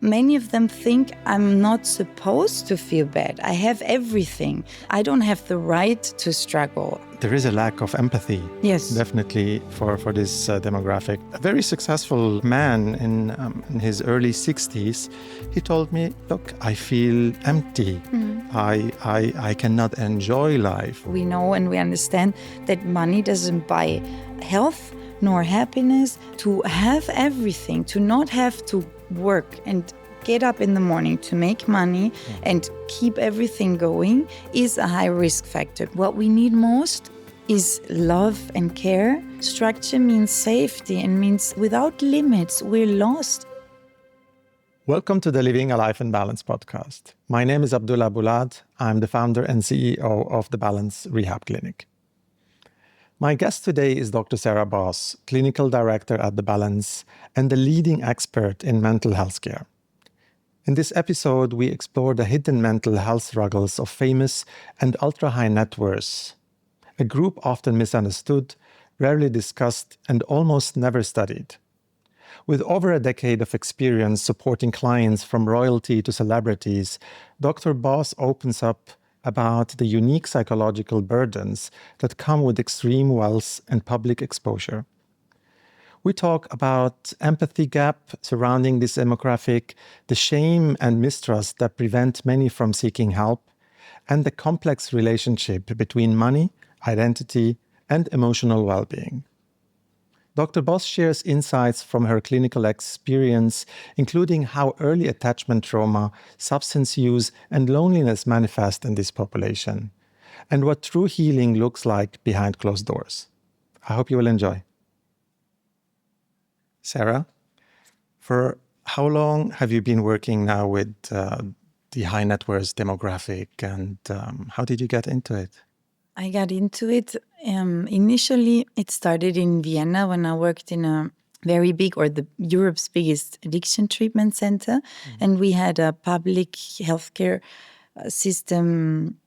Many of them think I'm not supposed to feel bad. I have everything. I don't have the right to struggle. There is a lack of empathy, Yes. definitely, for this demographic. A very successful man in his early 60s, he told me, look, I feel empty. I cannot enjoy life. We know and we understand that money doesn't buy health nor happiness. To have everything, to not have to work and get up in the morning to make money and keep everything going is a high risk factor. What we need most is love and care. Structure means safety and means without limits, we're lost. Welcome to the Living a Life in Balance podcast. My name is Abdullah Boulad. I'm the founder and CEO of the Balance Rehab Clinic. My guest today is Dr. Sarah Boss, clinical director at the Balance and the leading expert in mental health care. In this episode, we explore the hidden mental health struggles of famous and ultra-high net worths, a group often misunderstood, rarely discussed, and almost never studied. With over a decade of experience supporting clients from royalty to celebrities, Dr. Boss opens up about the unique psychological burdens that come with extreme wealth and public exposure. We talk about empathy gap surrounding this demographic, the shame and mistrust that prevent many from seeking help, and the complex relationship between money, identity, and emotional well-being. Dr. Boss shares insights from her clinical experience, including how early attachment trauma, substance use, and loneliness manifest in this population, and what true healing looks like behind closed doors. I hope you will enjoy. Sarah, for how long have you been working now with the high net worth demographic, and how did you get into it? I got into it. Initially, it started in Vienna when I worked in a very big, or Europe's biggest addiction treatment center. And we had a public healthcare system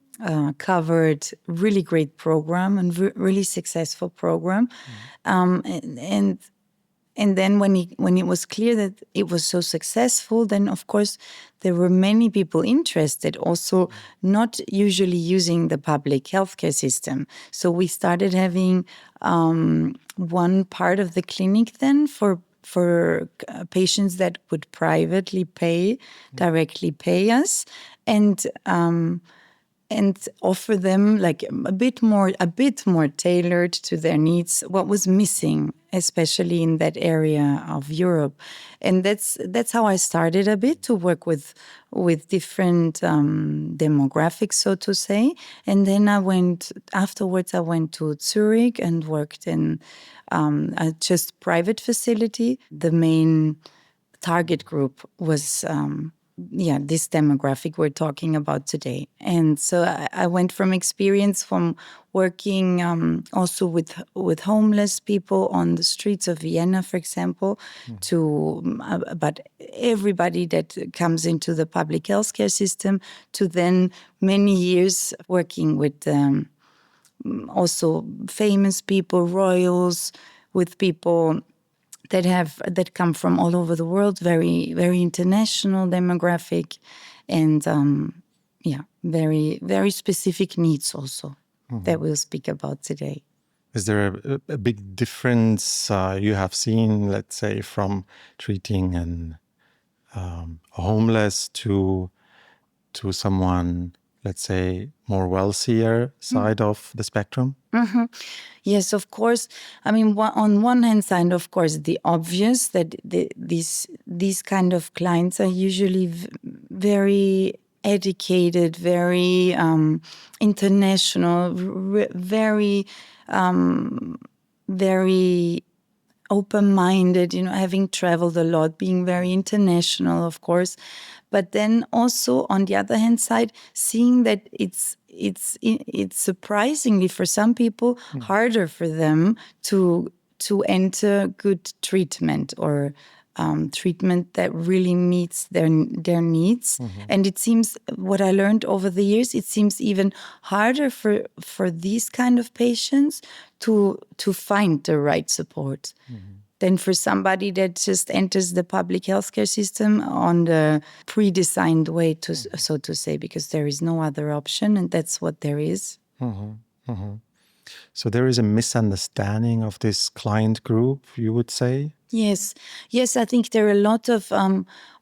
covered, really great program and really successful program. And then when it was clear that it was so successful, then of course there were many people interested, also not usually using the public healthcare system. So we started having one part of the clinic then for patients that would privately directly pay us, and offer them like a bit more tailored to their needs, what was missing, especially in that area of Europe. And that's how I started a bit to work with different demographics, so to say. And then afterwards I went to Zurich and worked in a just private facility. The main target group was this demographic we're talking about today. And so I went from experience from working also with homeless people on the streets of Vienna, for example, to about everybody that comes into the public healthcare system, to then many years working with also famous people, royals, with people that come from all over the world, very, very international demographic, and very, very specific needs also that we'll speak about today. Is there a big difference you have seen, let's say, from treating a homeless to someone, let's say, more wealthier side of the spectrum? Mm-hmm. Yes, of course. I mean, on one hand side, of course, the obvious that these kind of clients are usually very educated, very international, very very open-minded, having traveled a lot, being very international, of course. But then also, on the other hand side, seeing that it's surprisingly for some people harder for them to enter good treatment, or treatment that really meets their needs. And it seems, what I learned over the years, it seems even harder for these kind of patients to find the right support. than for somebody that just enters the public healthcare system on the pre-designed way, so to say, because there is no other option, and that's what there is. So there is a misunderstanding of this client group, you would say? Yes, I think there are a lot of,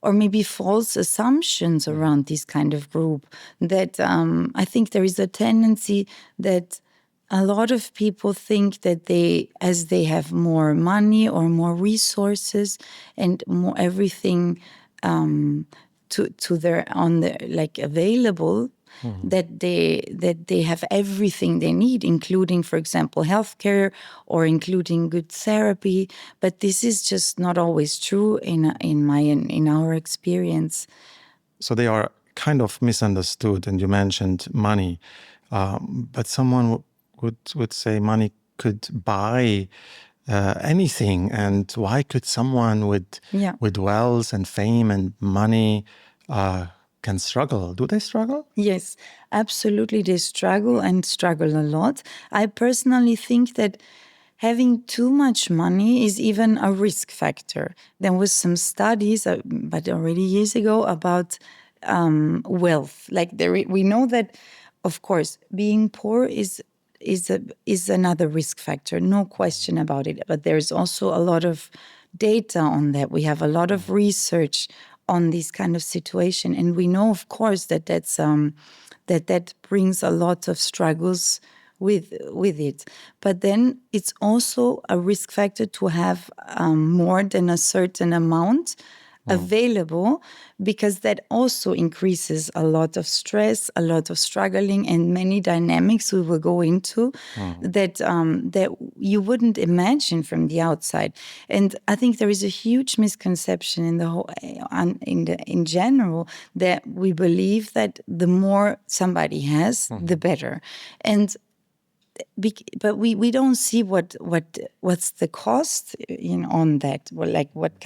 or maybe false assumptions around this kind of group. That I think there is a tendency that a lot of people think that as they have more money or more resources and more everything to their available, that they have everything they need, including, for example, healthcare or including good therapy. But this is just not always true in our experience. So they are kind of misunderstood, and you mentioned money, but someone would say money could buy anything, and why could someone with wealth and fame and money can struggle? Do they struggle? Yes, absolutely. They struggle and struggle a lot. I personally think that having too much money is even a risk factor. There was some studies, but already years ago, about wealth. We know that, of course, being poor is another risk factor, no question about it. But there's also a lot of data on that. We have a lot of research on this kind of situation, and we know, of course, that that brings a lot of struggles with it. But then it's also a risk factor to have more than a certain amount available, because that also increases a lot of stress, a lot of struggling, and many dynamics we will go into that you wouldn't imagine from the outside. And I think there is a huge misconception in the whole, in general, that we believe that the more somebody has, the better. And but we don't see what's the cost on that. Well, like what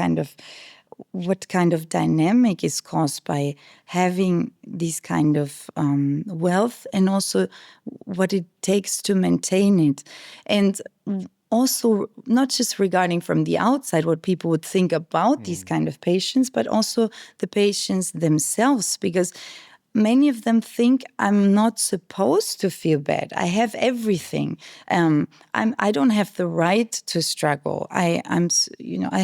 kind of dynamic is caused by having this kind of wealth, and also what it takes to maintain it. And also not just regarding from the outside what people would think about these kind of patients, but also the patients themselves, because many of them think, I'm not supposed to feel bad. I have everything. I don't have the right to struggle. I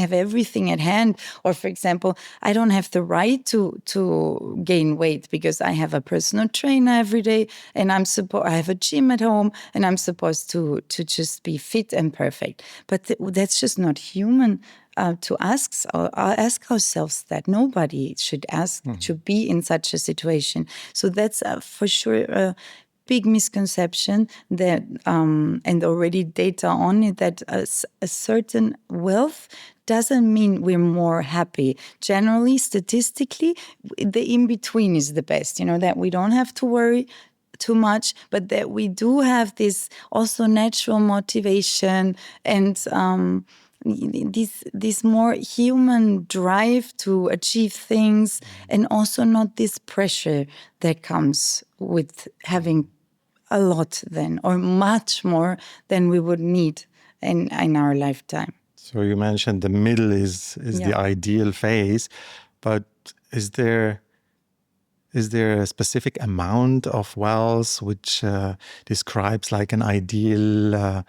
have everything at hand. Or, for example, I don't have the right to gain weight because I have a personal trainer every day, and I have a gym at home, and I'm supposed to just be fit and perfect. But that's just not human. To ask ourselves that. Nobody should be in such a situation. So that's for sure a big misconception that, and already data on it, that a certain wealth doesn't mean we're more happy. Generally, statistically, the in-between is the best, that we don't have to worry too much, but that we do have this also natural motivation and this more human drive to achieve things, and also not this pressure that comes with having a lot then, or much more than we would need in our lifetime. So you mentioned the middle is the ideal phase, but is there a specific amount of wealth which describes like an ideal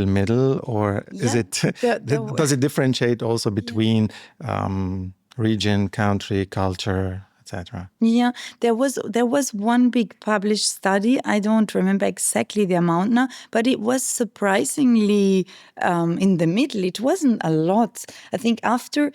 middle, or is it does it differentiate also between region, country, culture, etc.? Yeah, there was one big published study. I don't remember exactly the amount now, but it was surprisingly in the middle. It wasn't a lot. I think after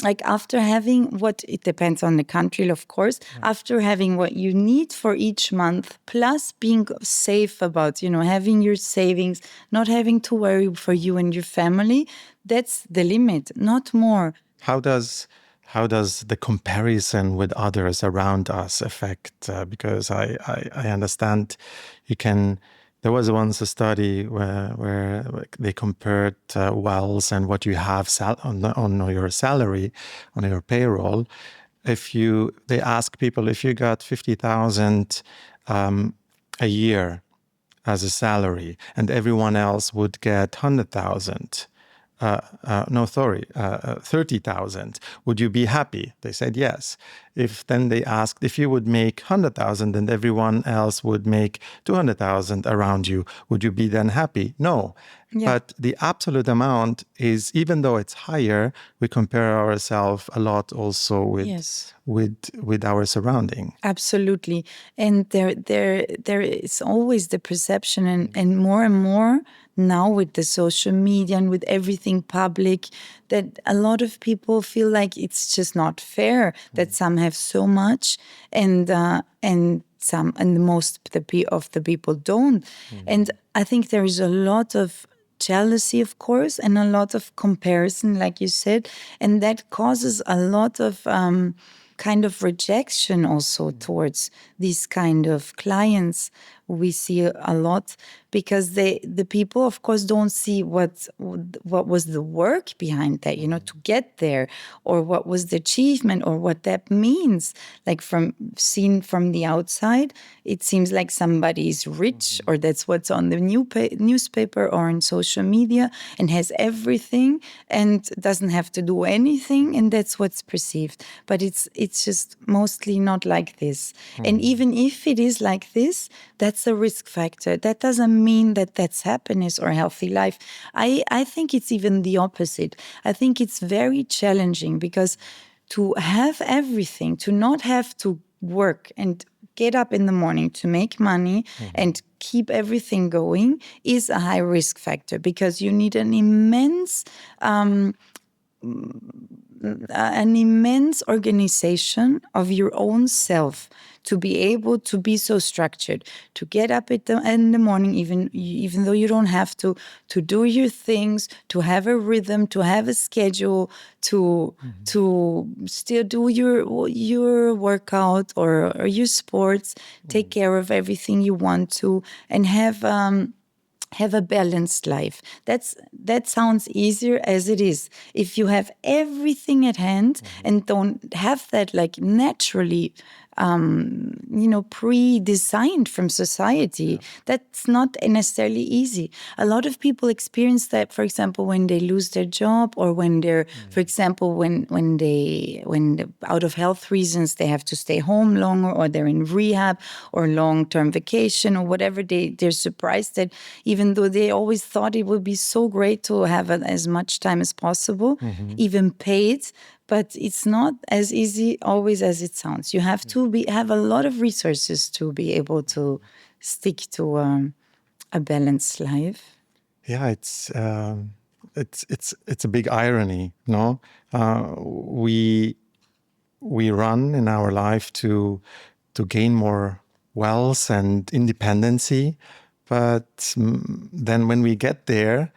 having it depends on the country, of course, after having what you need for each month, plus being safe about, having your savings, not having to worry for you and your family, that's the limit, not more. How does the comparison with others around us affect? Because I understand you can. There was once a study where they compared wealth and what you have on your salary, on your payroll. They ask people, if you got 50,000 a year as a salary, and everyone else would get 100,000, no, sorry, 30,000. Would you be happy? They said yes. If then they asked if you would make 100,000 and everyone else would make 200,000 around you, would you be then happy? No. Yeah. But the absolute amount is, even though it's higher, we compare ourselves a lot also Yes. with our surrounding. Absolutely. And there is always the perception, and more now with the social media and with everything public, that a lot of people feel like it's just not fair that some have so much and some, and of the people don't. And I think there is a lot of jealousy, of course, and a lot of comparison, like you said, and that causes a lot of kind of rejection also towards these kind of clients. We see a lot because the people, of course, don't see what was the work behind that, to get there, or what was the achievement, or what that means. Like seen from the outside, it seems like somebody is rich, or that's what's on the newspaper or on social media, and has everything and doesn't have to do anything, and that's what's perceived. But it's just mostly not like this. And even if it is like this, that's a risk factor. That doesn't mean that that's happiness or healthy life. I think it's even the opposite. I think it's very challenging, because to have everything, to not have to work and get up in the morning to make money and keep everything going, is a high risk factor, because you need an immense organization of your own self to be able to be so structured, to get up in the morning, even though you don't have to do your things, to have a rhythm, to have a schedule, to still do your workout or your sports, take care of everything you want to, and have a balanced life. That sounds easier as it is. If you have everything at hand and don't have that like naturally, pre-designed from society, that's not necessarily easy. A lot of people experience that, for example, when they lose their job, or when they're, for example, when out of health reasons they have to stay home longer, or they're in rehab or long-term vacation or whatever. They're surprised that even though they always thought it would be so great to have as much time as possible, even paid, but it's not as easy always as it sounds. You have to have a lot of resources to be able to stick to a balanced life. Yeah, it's a big irony, no? We run in our life to gain more wealth and independency, but then when we get there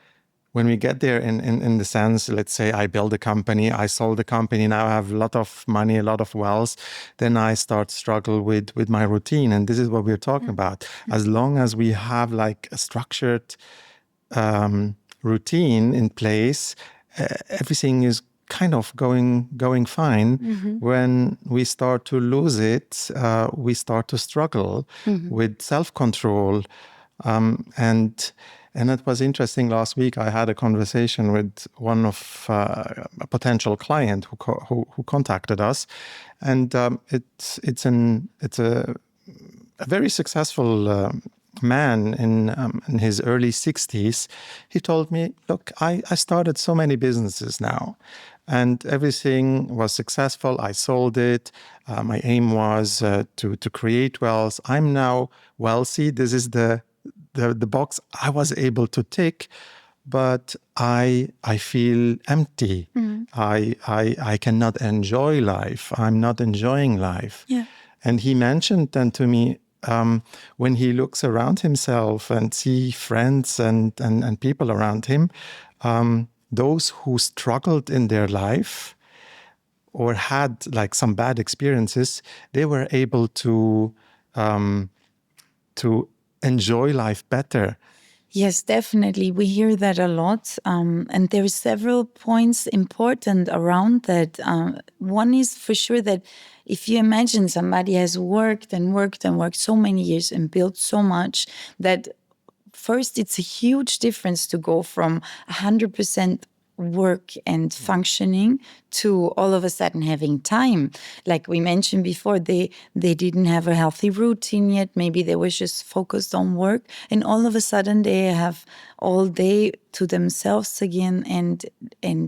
in the sense, let's say I build a company, I sold the company, now I have a lot of money, a lot of wealth, then I start struggle with my routine. And this is what we're talking about. As long as we have like a structured routine in place, everything is kind of going fine. When we start to lose it, we start to struggle with self-control. And it was interesting. Last week, I had a conversation with one of a potential client who contacted us, and it's a very successful man in his early 60s. He told me, "Look, I started so many businesses now, and everything was successful. I sold it. My aim was to create wealth. I'm now wealthy. This is the box I was able to tick, but I feel empty. I cannot enjoy life. I'm not enjoying life." Yeah. And he mentioned then to me, when he looks around himself and see friends and people around him, those who struggled in their life or had like some bad experiences, they were able to enjoy life better. Yes, definitely. We hear that a lot. And there are several points important around that. One is for sure that if you imagine somebody has worked and worked and worked so many years and built so much, that first it's a huge difference to go from 100% work and functioning to all of a sudden having time. Like we mentioned before, they didn't have a healthy routine yet. Maybe they were just focused on work, and all of a sudden they have all day to themselves again and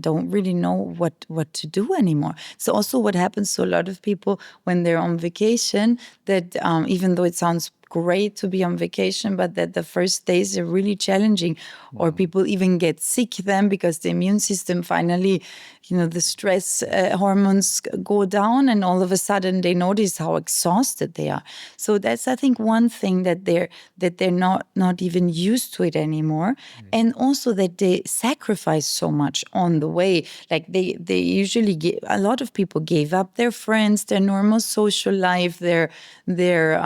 don't really know what to do anymore. So also what happens to a lot of people when they're on vacation, that even though it sounds great to be on vacation, but that the first days are really challenging, or people even get sick then because the immune system finally, the stress hormones go down, and all of a sudden they notice how exhausted they are. So that's, I think, one thing that they're not even used to it anymore, and also that they sacrifice so much on the way. Like they usually a lot of people gave up their friends, their normal social life, their their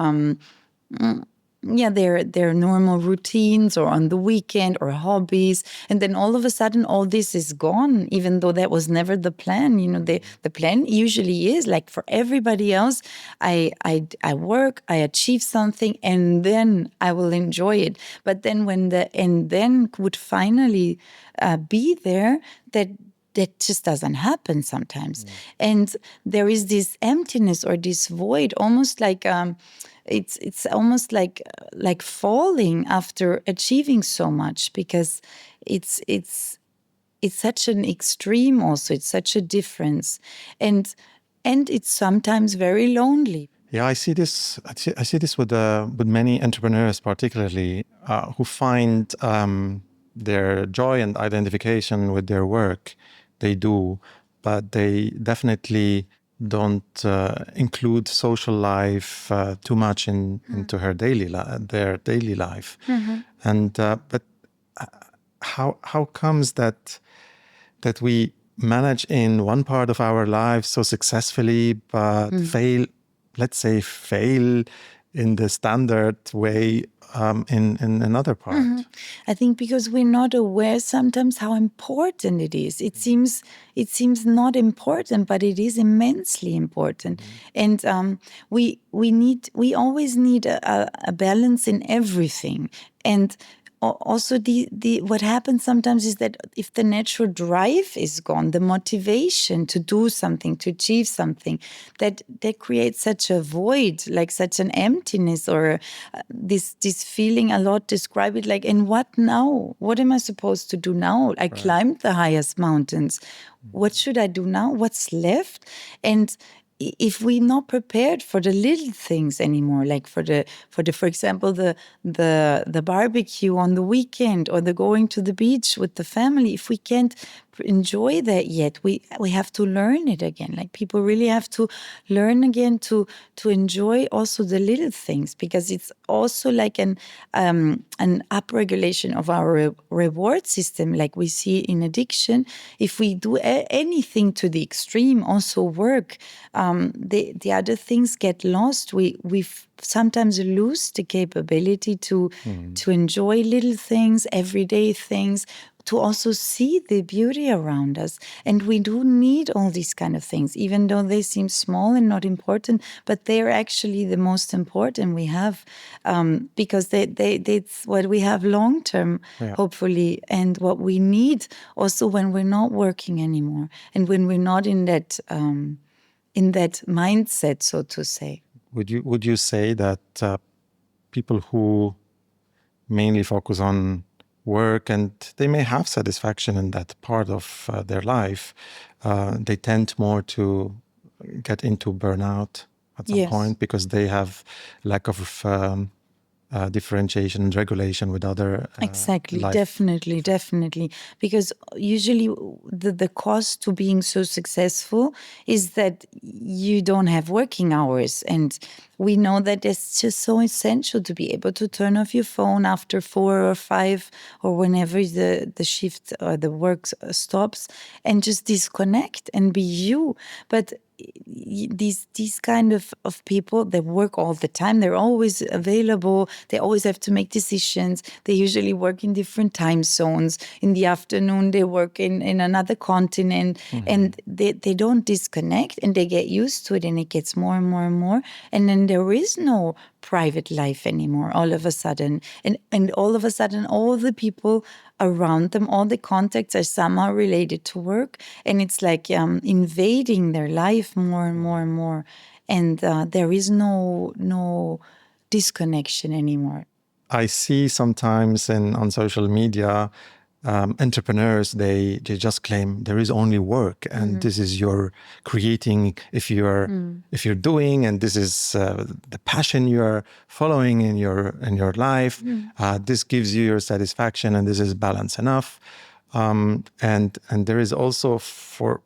normal routines, or on the weekend, or hobbies, and then all of a sudden all this is gone, even though that was never the plan. The plan usually is like, for everybody else, I work, I achieve something, and then I will enjoy it. But then when the and then would finally be there, that just doesn't happen sometimes. And there is this emptiness or this void, almost like it's almost like falling after achieving so much, because it's such an extreme. Also, it's such a difference, and it's sometimes very lonely. Yeah, I see this. I see this with many entrepreneurs, particularly who find their joy and identification with their work. They do, but they definitely don't include social life too much into their daily life. And but how comes that we manage in one part of our lives so successfully, but fail in the standard way in another part? I think because we're not aware sometimes how important it is. It seems not important, but it is immensely important. And we always need a balance in everything. And also what happens sometimes is that if the natural drive is gone, the motivation to do something, to achieve something, that creates such a void, like such an emptiness, or this feeling. A lot describe it like, and what now? What am I supposed to do now? I climbed the highest mountains. What should I do now? What's left? And if we're not prepared for the little things anymore, like for example, the barbecue on the weekend, or the going to the beach with the family, if we can't enjoy that yet, we have to learn it again. Like, people really have to learn again to enjoy also the little things, because it's also like an upregulation of our reward system, like we see in addiction. If we do anything to the extreme, also work, the other things get lost. We sometimes lose the capability to enjoy little things, everyday things, to also see the beauty around us. And we do need all these kind of things, even though they seem small and not important, but they're actually the most important we have, because it's what we have long term, hopefully, and what we need also when we're not working anymore, and when we're not in that mindset, so to say. Would you say that people who mainly focus on work, and they may have satisfaction in that part of their life, they tend more to get into burnout at some point, because they have lack of differentiation and regulation with other exactly life. Definitely, because usually the cost to being so successful is that you don't have working hours, and we know that it's just so essential to be able to turn off your phone after 4 or 5, or whenever the shift or the work stops, and just disconnect and be you. But these kind of people, they work all the time, they're always available, they always have to make decisions, they usually work in different time zones. In the afternoon they work in another continent, and they don't disconnect, and they get used to it, and it gets more and more and more, and then there is no private life anymore all of a sudden. And all of a sudden, all the people around them, all the contacts are somehow related to work. And it's like invading their life more and more and more. And there is no disconnection anymore. I see sometimes on social media, entrepreneurs, they just claim there is only work, and this is your creating if you're doing, and this is the passion you're following in your life. This gives you your satisfaction, and this is balance enough. And there is also,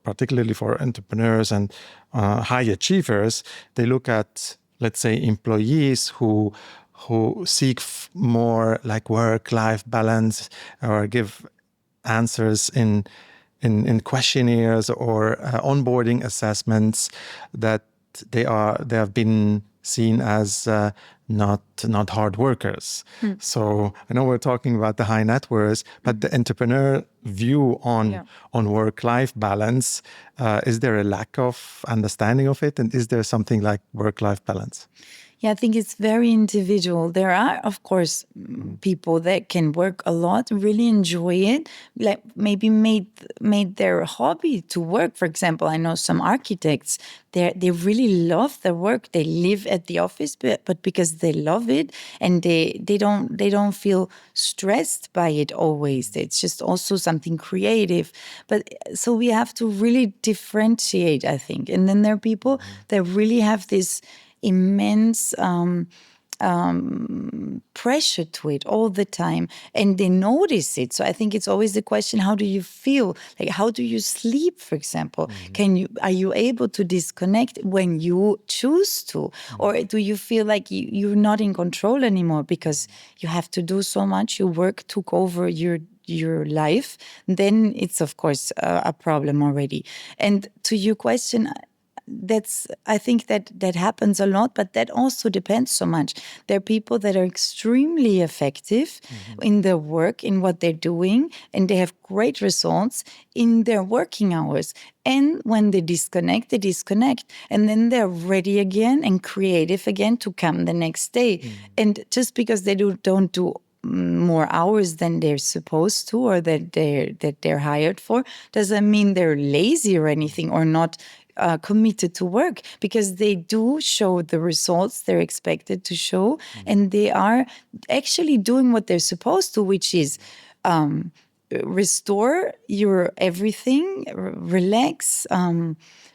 particularly for entrepreneurs and high achievers, they look at, let's say, employees who seek more like work-life balance, or give answers in questionnaires or onboarding assessments, that they have been seen as not hard workers. So I know we're talking about the high net worths, but the entrepreneur view on work-life balance, is there a lack of understanding of it, and is there something like work-life balance? Yeah, I think it's very individual. There are, of course, people that can work a lot, really enjoy it, like maybe made their hobby to work. For example, I know some architects, they really love their work. They live at the office, but because they love it, and they don't feel stressed by it always. It's just also something creative. But so we have to really differentiate, I think. And then there are people that really have this immense pressure to it all the time, and they notice it. So I think it's always the question: how do you feel? Like, how do you sleep, for example? Are you able to disconnect when you choose to, or do you feel like you're not in control anymore because you have to do so much? Your work took over your life. Then it's of course a problem already. And to your question, I think that happens a lot, but that also depends so much. There are people that are extremely effective in their work, in what they're doing, and they have great results in their working hours. And when they disconnect, and then they're ready again and creative again to come the next day. And just because they don't do more hours than they're supposed to, or that they're hired for, doesn't mean they're lazy or anything, or not committed to work, because they do show the results they're expected to show, and they are actually doing what they're supposed to, which is restore your everything, relax,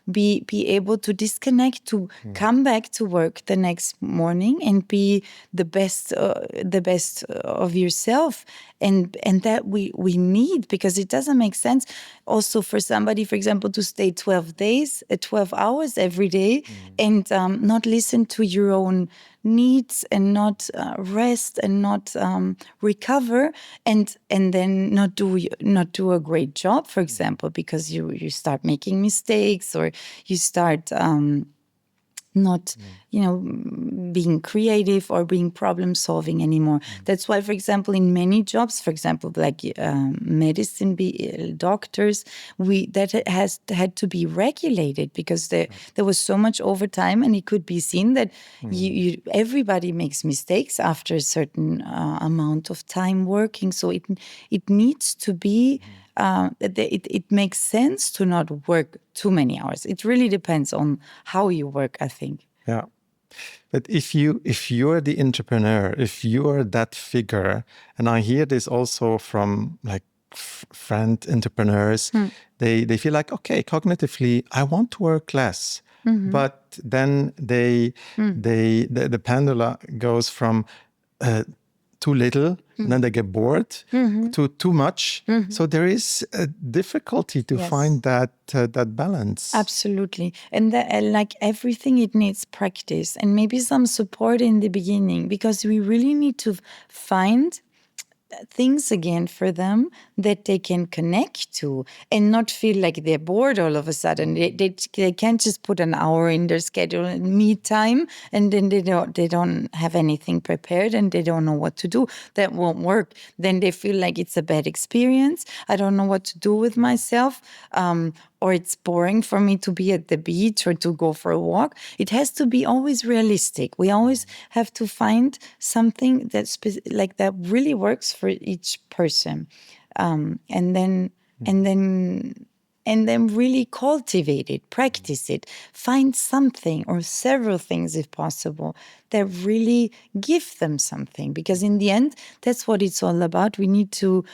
be able to disconnect, to come back to work the next morning and be the best of yourself. And that we need, because it doesn't make sense also for somebody, for example, to stay 12 hours every day and not listen to your own needs, and not rest, and not recover, and then not do a great job, for example, because you start making mistakes, or you start not being creative or being problem solving anymore. That's why, for example, in many jobs, for example, like medicine, doctors, that has had to be regulated, because there was so much overtime, and it could be seen that everybody makes mistakes after a certain amount of time working. So it needs to be it makes sense to not work too many hours. It really depends on how you work, I think. Yeah. But if you're the entrepreneur, if you're that figure, and I hear this also from like friend entrepreneurs, they feel like, okay, cognitively, I want to work less. But then the pendulum goes from too little, and then they get bored, to too much. So there is a difficulty to find that balance. Absolutely. And like everything, it needs practice and maybe some support in the beginning, because we really need to find things again for them that they can connect to, and not feel like they're bored all of a sudden. They can't just put an hour in their schedule and me time, and then they don't have anything prepared, and they don't know what to do. That won't work. Then they feel like it's a bad experience. I don't know what to do with myself. or it's boring for me to be at the beach or to go for a walk. It has to be always realistic. We always have to find something that's like that really works for each person, and then and then and then really cultivate it, practice it, find something or several things if possible that really give them something. Because in the end, that's what it's all about. We need to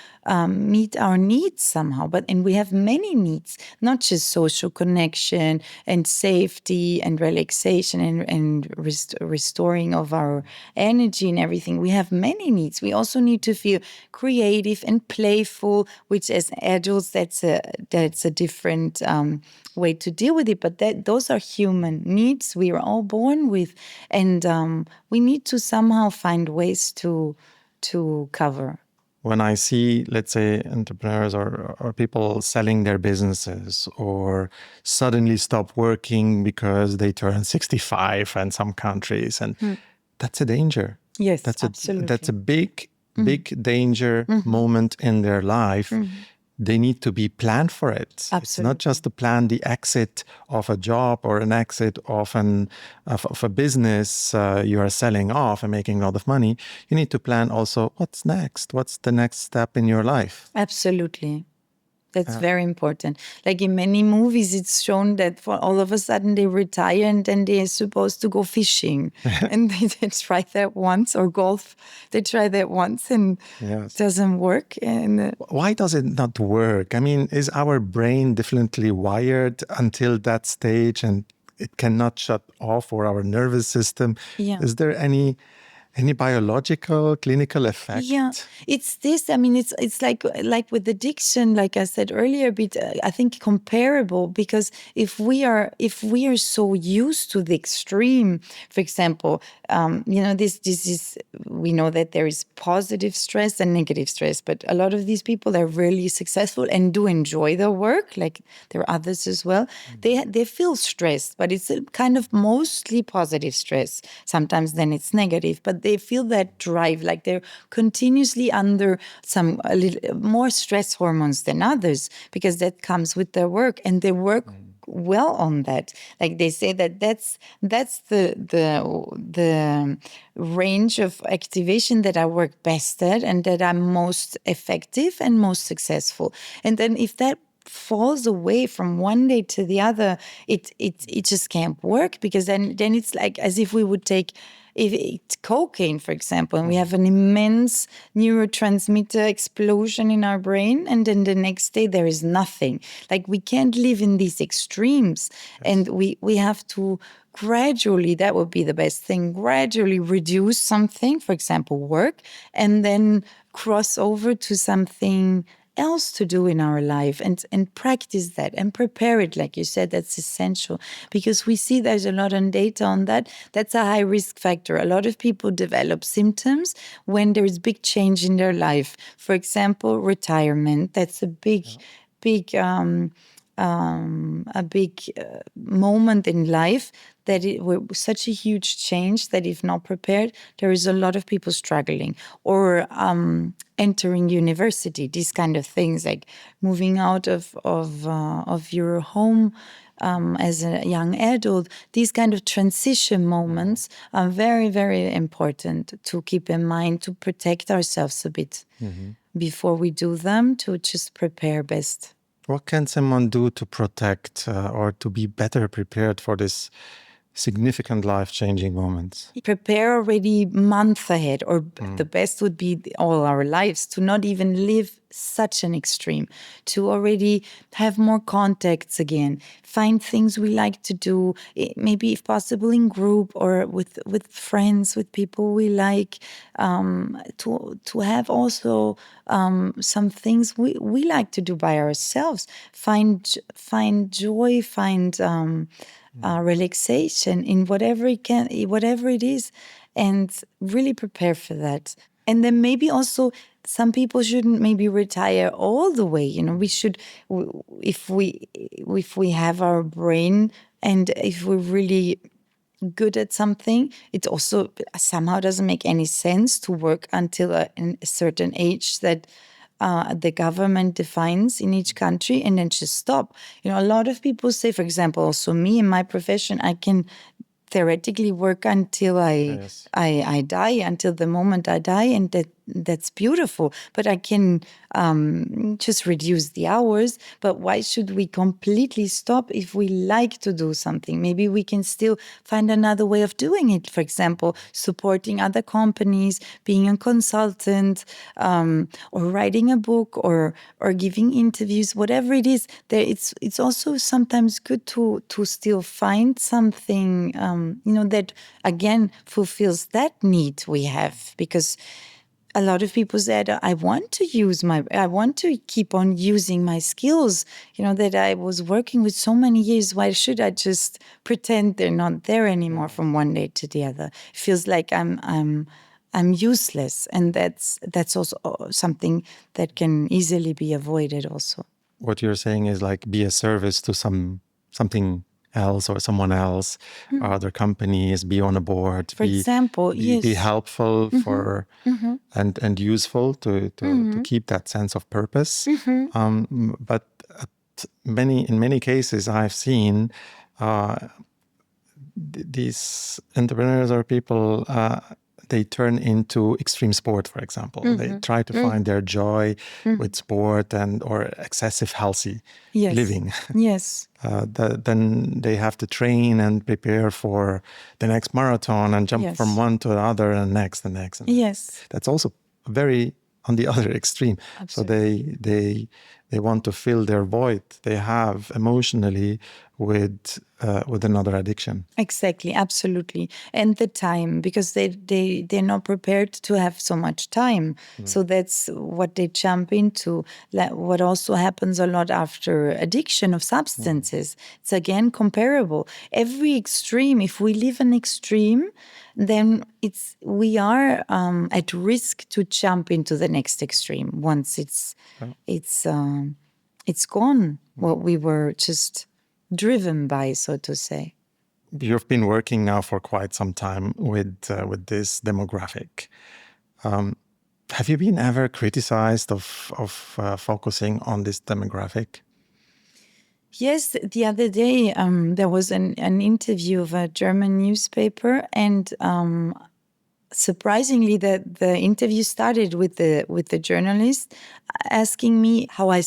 meet our needs somehow, and we have many needs, not just social connection and safety and relaxation and restoring of our energy and everything. We have many needs. We also need to feel creative and playful, which as adults, that's a different way to deal with it. But those are human needs we are all born with, and we need to somehow find ways to cover. When I see, let's say, entrepreneurs or people selling their businesses or suddenly stop working because they turn 65 in some countries, and that's a danger. Yes, that's absolutely. That's a big danger moment in their life. They need to be planned for it. Absolutely. It's not just to plan the exit of a job or an exit of a business you are selling off and making a lot of money. You need to plan also what's next. What's the next step in your life? Absolutely. That's very important. Like in many movies, it's shown that for all of a sudden they retire and then they're supposed to go fishing. And they try that once, or golf. They try that once and it doesn't work. And why does it not work? I mean, is our brain differently wired until that stage and it cannot shut off, or our nervous system? Yeah. Is there any biological, clinical effect? Yeah, it's this. I mean, it's like with addiction, like I said earlier, but I think comparable, because if we are so used to the extreme, for example, this is, we know that there is positive stress and negative stress, but a lot of these people are really successful and do enjoy their work. Like there are others as well. They feel stressed, but it's a kind of mostly positive stress. Sometimes then it's negative, but they feel that drive, like they're continuously under a little more stress hormones than others, because that comes with their work, and they work well on that. Like they say that's the range of activation that I work best at and that I'm most effective and most successful. And then if that falls away from one day to the other, it just can't work, because then it's like as if we would take, if it's cocaine, for example, and we have an immense neurotransmitter explosion in our brain, and then the next day there is nothing. Like we can't live in these extremes. Yes. And we have to gradually, that would be the best thing, gradually reduce something, for example, work, and then cross over to something else to do in our life, and practice that and prepare it. Like you said, that's essential, because we see there's a lot of data on that. That's a high risk factor. A lot of people develop symptoms when there is big change in their life. For example, retirement. That's a big moment in life, that it was such a huge change that if not prepared, there is a lot of people struggling. Or entering university, these kind of things, like moving out of your home as a young adult. These kind of transition moments are very, very important to keep in mind, to protect ourselves a bit before we do them, to just prepare best. What can someone do to protect or to be better prepared for this significant life-changing moments? Prepare already months ahead, or the best would be all our lives, to not even live such an extreme, to already have more contacts again, find things we like to do, maybe if possible in group or with friends, with people we like, to have also some things we like to do by ourselves, find joy, find relaxation in whatever it is, and really prepare for that. And then maybe also some people shouldn't maybe retire all the way. We should, if we have our brain and if we're really good at something, it also somehow doesn't make any sense to work until a certain age that the government defines in each country and then just stop. A lot of people say, for example, also me in my profession, I can theoretically work until Yes. I die, until the moment I die, and that's beautiful. But I can just reduce the hours. But why should we completely stop if we like to do something? Maybe we can still find another way of doing it. For example, supporting other companies, being a consultant, or writing a book, or giving interviews, whatever it is. It's also sometimes good to still find something that again fulfills that need we have, because a lot of people said, I want to keep on using my skills, that I was working with so many years. Why should I just pretend they're not there anymore from one day to the other? It feels like I'm useless. And that's also something that can easily be avoided also. What you're saying is like be a service to something else or someone else, or other companies, be on a board, For example, yes. be helpful for and useful to keep that sense of purpose. But in many cases I've seen these entrepreneurs or people, they turn into extreme sport, for example. They try to find their joy with sport or excessive healthy living. Yes. Then they have to train and prepare for the next marathon and jump from one to the other and next and next. And yes. That's also very on the other extreme. Absolutely. So they want to fill their void they have emotionally with another addiction. Exactly, absolutely. And the time, because they're not prepared to have so much time. So that's what they jump into. What also happens a lot after addiction of substances. It's again comparable. Every extreme, if we live an extreme, then we are at risk to jump into the next extreme once it's gone. What we were just driven by, so to say. You've been working now for quite some time with this demographic. Have you been ever criticized of focusing on this demographic? Yes, the other day there was an interview of a German newspaper, and surprisingly, the interview started with the journalist asking me how I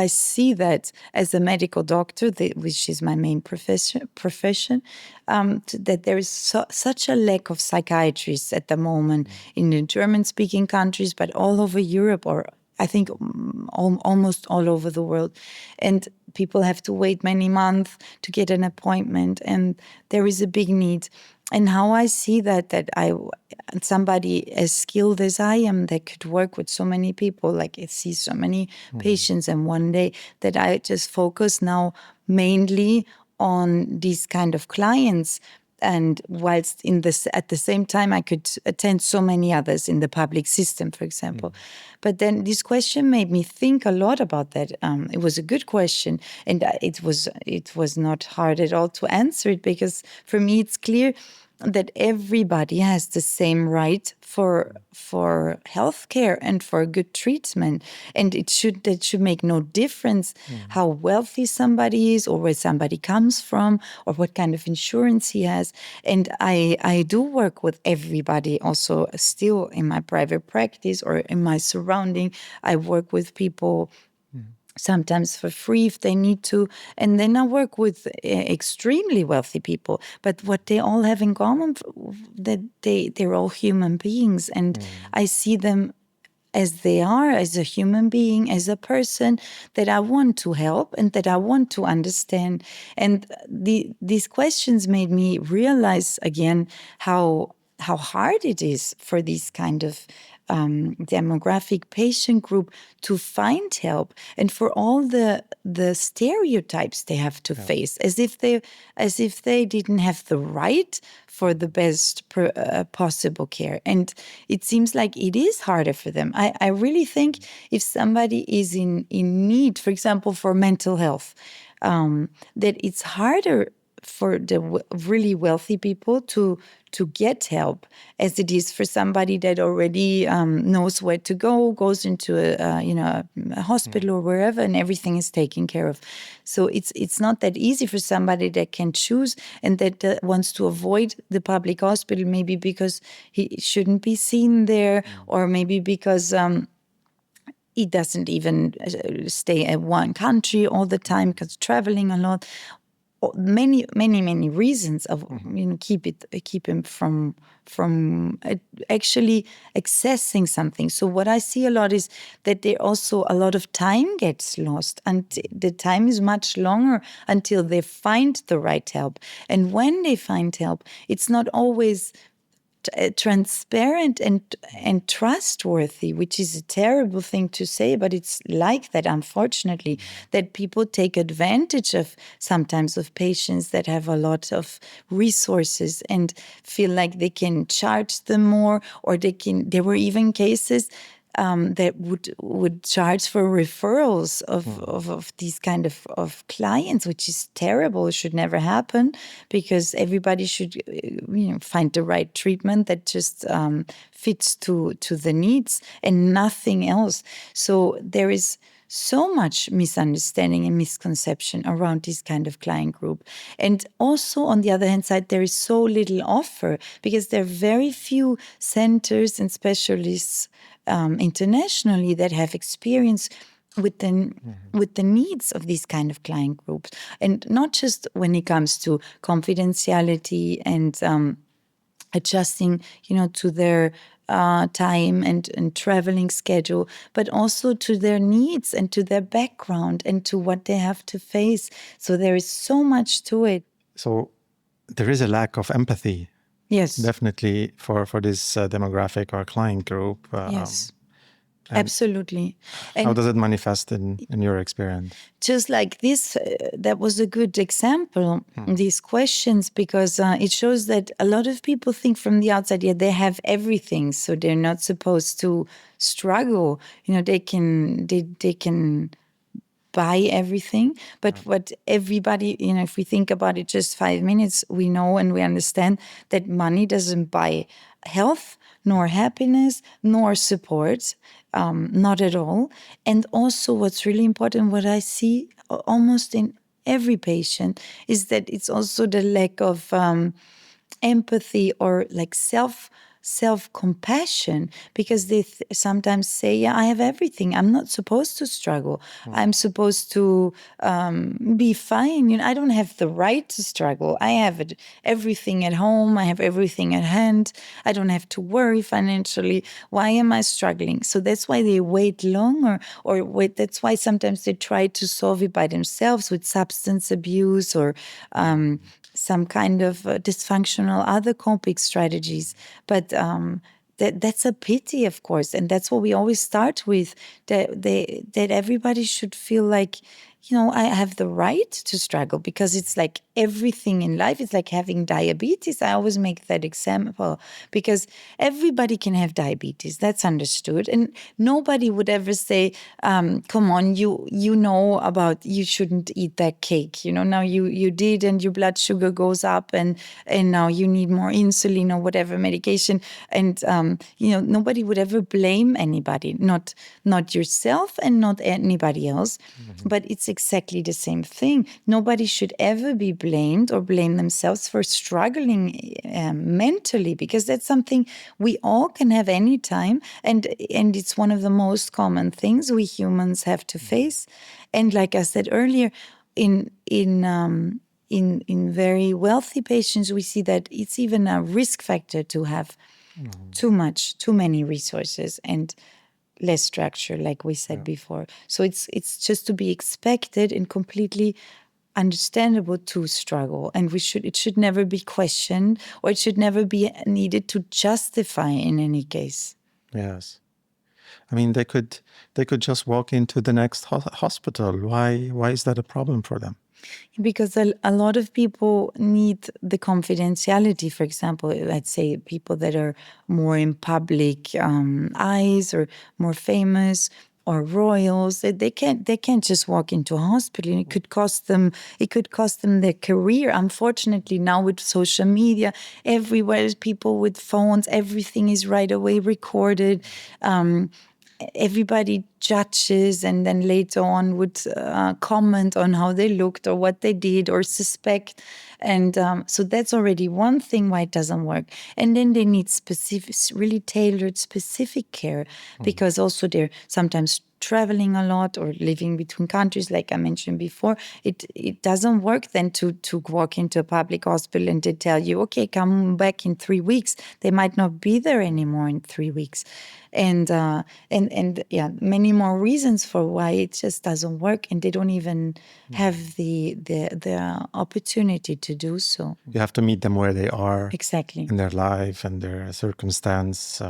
see that as a medical doctor, which is my main profession, that there is such a lack of psychiatrists at the moment in the German-speaking countries, but all over Europe, or I think almost all over the world. And people have to wait many months to get an appointment, and there is a big need. And how I see that somebody as skilled as I am that could work with so many people, like I see so many patients in one day, that I just focus now mainly on these kind of clients. And whilst at the same time, I could attend so many others in the public system, for example. But then this question made me think a lot about that. It was a good question, and it was not hard at all to answer it, because for me it's clear that everybody has the same right for healthcare and for good treatment, and that should make no difference how wealthy somebody is, or where somebody comes from, or what kind of insurance he has. And I do work with everybody also still in my private practice or in my surrounding. I work with people sometimes for free if they need to. And then I work with extremely wealthy people. But what they all have in common, that they're all human beings. And I see them as they are, as a human being, as a person that I want to help and that I want to understand. And these questions made me realize again how hard it is for these kind of demographic patient group to find help, and for all the stereotypes they have to face, as if they didn't have the right for the best possible care. And it seems like it is harder for them. I really think if somebody is in need, for example, for mental health, that it's harder for the really wealthy people to get help as it is for somebody that already knows where to go, goes into a hospital or wherever, and everything is taken care of. So it's not that easy for somebody that can choose and that wants to avoid the public hospital, maybe because he shouldn't be seen there, or maybe because he doesn't even stay at one country all the time because traveling a lot. Many reasons of keep him from actually accessing something. So what I see a lot is that there also a lot of time gets lost, and the time is much longer until they find the right help. And when they find help, it's not always transparent and trustworthy, which is a terrible thing to say, but it's like that, unfortunately, that people take advantage of sometimes of patients that have a lot of resources and feel like they can charge them more, or there were even cases that would charge for referrals of these kind of clients, which is terrible. It should never happen, because everybody should find the right treatment that just fits to the needs and nothing else. So there is so much misunderstanding and misconception around this kind of client group. And also, on the other hand side, there is so little offer, because there are very few centers and specialists internationally that have experience with the needs of these kind of client groups. And not just when it comes to confidentiality and adjusting, to their time and traveling schedule, but also to their needs and to their background and to what they have to face. So there is so much to it. So there is a lack of empathy. Yes. Definitely for this demographic or client group. Yes. Absolutely. How does it manifest in your experience? Just like this, that was a good example, these questions, because it shows that a lot of people think from the outside, they have everything, so they're not supposed to struggle. They can buy everything. But what everybody, if we think about it just 5 minutes, we know and we understand that money doesn't buy health, nor happiness, nor support, not at all. And also what's really important, what I see almost in every patient, is that it's also the lack of empathy or like self-compassion, because they sometimes say, I have everything. I'm not supposed to struggle. I'm supposed to be fine. I don't have the right to struggle. I have everything at home. I have everything at hand. I don't have to worry financially. Why am I struggling? So that's why they wait longer, or that's why sometimes they try to solve it by themselves with substance abuse or some kind of dysfunctional other coping strategies. But that's a pity, of course. And that's what we always start with, that everybody should feel like, I have the right to struggle, because it's like everything in life. It's like having diabetes. I always make that example, because everybody can have diabetes. That's understood. And nobody would ever say, come on, you know about, you shouldn't eat that cake. Now you did, and your blood sugar goes up, and now you need more insulin or whatever medication. And, nobody would ever blame anybody, not yourself and not anybody else. But it's exactly the same thing. Nobody should ever be blamed or blame themselves for struggling mentally, because that's something we all can have anytime, and it's one of the most common things we humans have to face. And like I said earlier, in very wealthy patients, we see that it's even a risk factor to have too many resources and less structure, like we said before. So it's just to be expected and completely understandable to struggle, and it should never be questioned, or it should never be needed to justify in any case. Yes. I mean, they could just walk into the next hospital. Why is that a problem for them? Because a lot of people need the confidentiality. For example, let's say people that are more in public eyes or more famous, or royals. They can't just walk into a hospital. It could cost them their career. Unfortunately, now with social media, everywhere people with phones, everything is right away recorded. Everybody judges and then later on would comment on how they looked or what they did or suspect. And so that's already one thing why it doesn't work. And then they need specific, really tailored, specific care because also they're sometimes traveling a lot or living between countries, like I mentioned before. It doesn't work then to walk into a public hospital and they tell you, okay, come back in 3 weeks. They might not be there anymore in 3 weeks. And yeah, many more reasons for why it just doesn't work, and they don't even have the opportunity to do so. You have to meet them where they are. Exactly. In their life and their circumstance,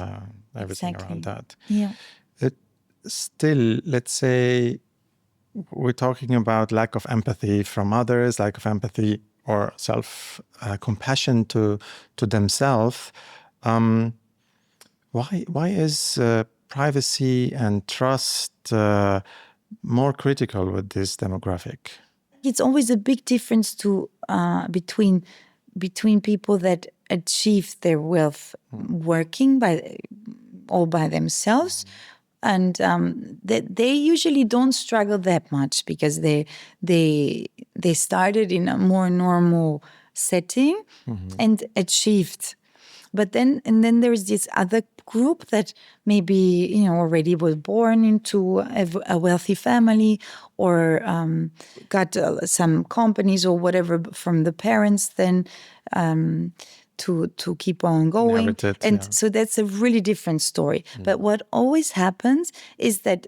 everything Exactly. around that. Yeah. Still, let's say we're talking about lack of empathy from others, lack of empathy or self compassion to themselves. Why is privacy and trust more critical with this demographic? It's always a big difference between people that achieve their wealth working all by themselves. And they usually don't struggle that much because they started in a more normal setting and achieved. But then there's this other group that maybe already was born into a wealthy family or got some companies or whatever from the parents then to keep on going. Inherited, and yeah. so that's a really different story. But what always happens is that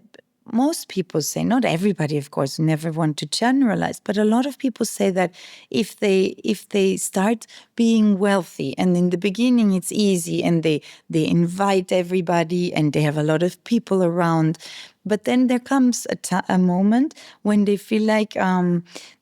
most people say, not everybody, of course, never want to generalize, but a lot of people say that if they start being wealthy, and in the beginning it's easy, and they invite everybody, and they have a lot of people around, but then there comes a moment when they feel like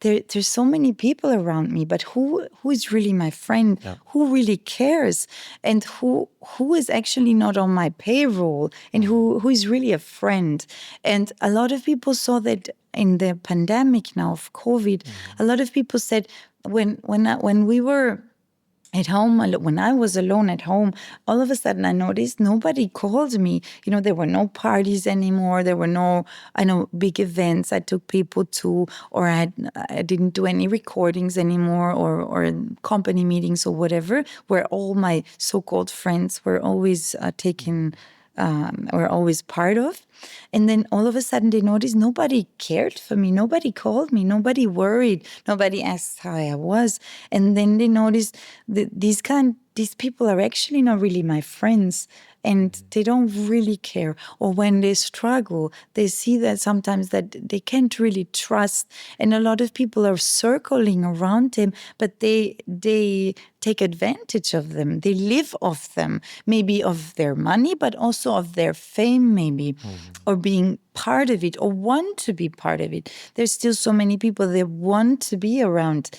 there's so many people around me, but who is really my friend? Yeah. Who really cares? And who is actually not on my payroll? And who is really a friend? And a lot of people saw that in the pandemic now of COVID. A lot of people said when we were at home, when I was alone at home, all of a sudden I noticed nobody called me. There were no parties anymore. There were no, big events I took people to, or I didn't do any recordings anymore, or company meetings or whatever, where all my so-called friends were always were always part of. And then all of a sudden they noticed nobody cared for me, nobody called me, nobody worried, nobody asked how I was. And then they noticed that these people are actually not really my friends, and they don't really care. Or when they struggle, they see that sometimes that they can't really trust. And a lot of people are circling around them, but they take advantage of them. They live off them, maybe of their money, but also of their fame, maybe, or being part of it, or want to be part of it. There's still so many people that want to be around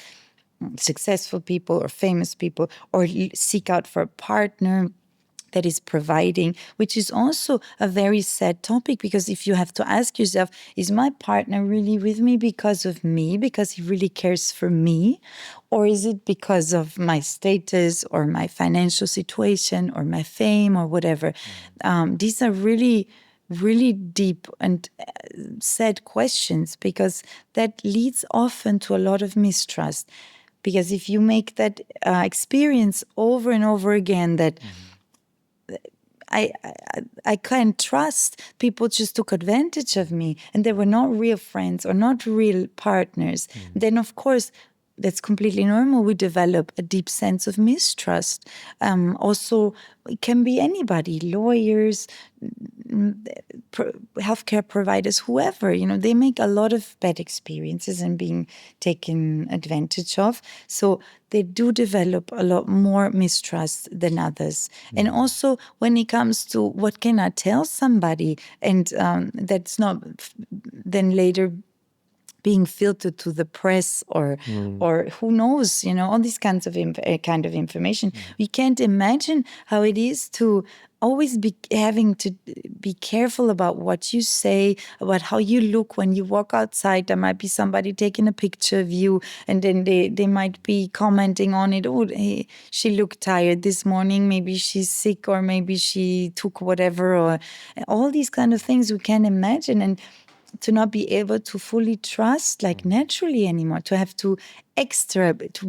successful people or famous people, or seek out for a partner that is providing, which is also a very sad topic, because if you have to ask yourself, is my partner really with me because of me, because he really cares for me, or is it because of my status or my financial situation or my fame or whatever? These are really, really deep and sad questions, because that leads often to a lot of mistrust. Because if you make that experience over and over again, that I can't trust, people just took advantage of me, and they were not real friends or not real partners, then of course that's completely normal. We develop a deep sense of mistrust. Also, it can be anybody, lawyers, healthcare providers, whoever, they make a lot of bad experiences and being taken advantage of. So they do develop a lot more mistrust than others. And also when it comes to what can I tell somebody, and that's not then later being filtered to the press or who knows, all these kinds of kind of information. We can't imagine how it is to always be having to be careful about what you say, about how you look when you walk outside. There might be somebody taking a picture of you, and then they might be commenting on it. Oh, hey, she looked tired this morning. Maybe she's sick, or maybe she took whatever, or all these kind of things we can imagine. And to not be able to fully trust like naturally anymore, to have to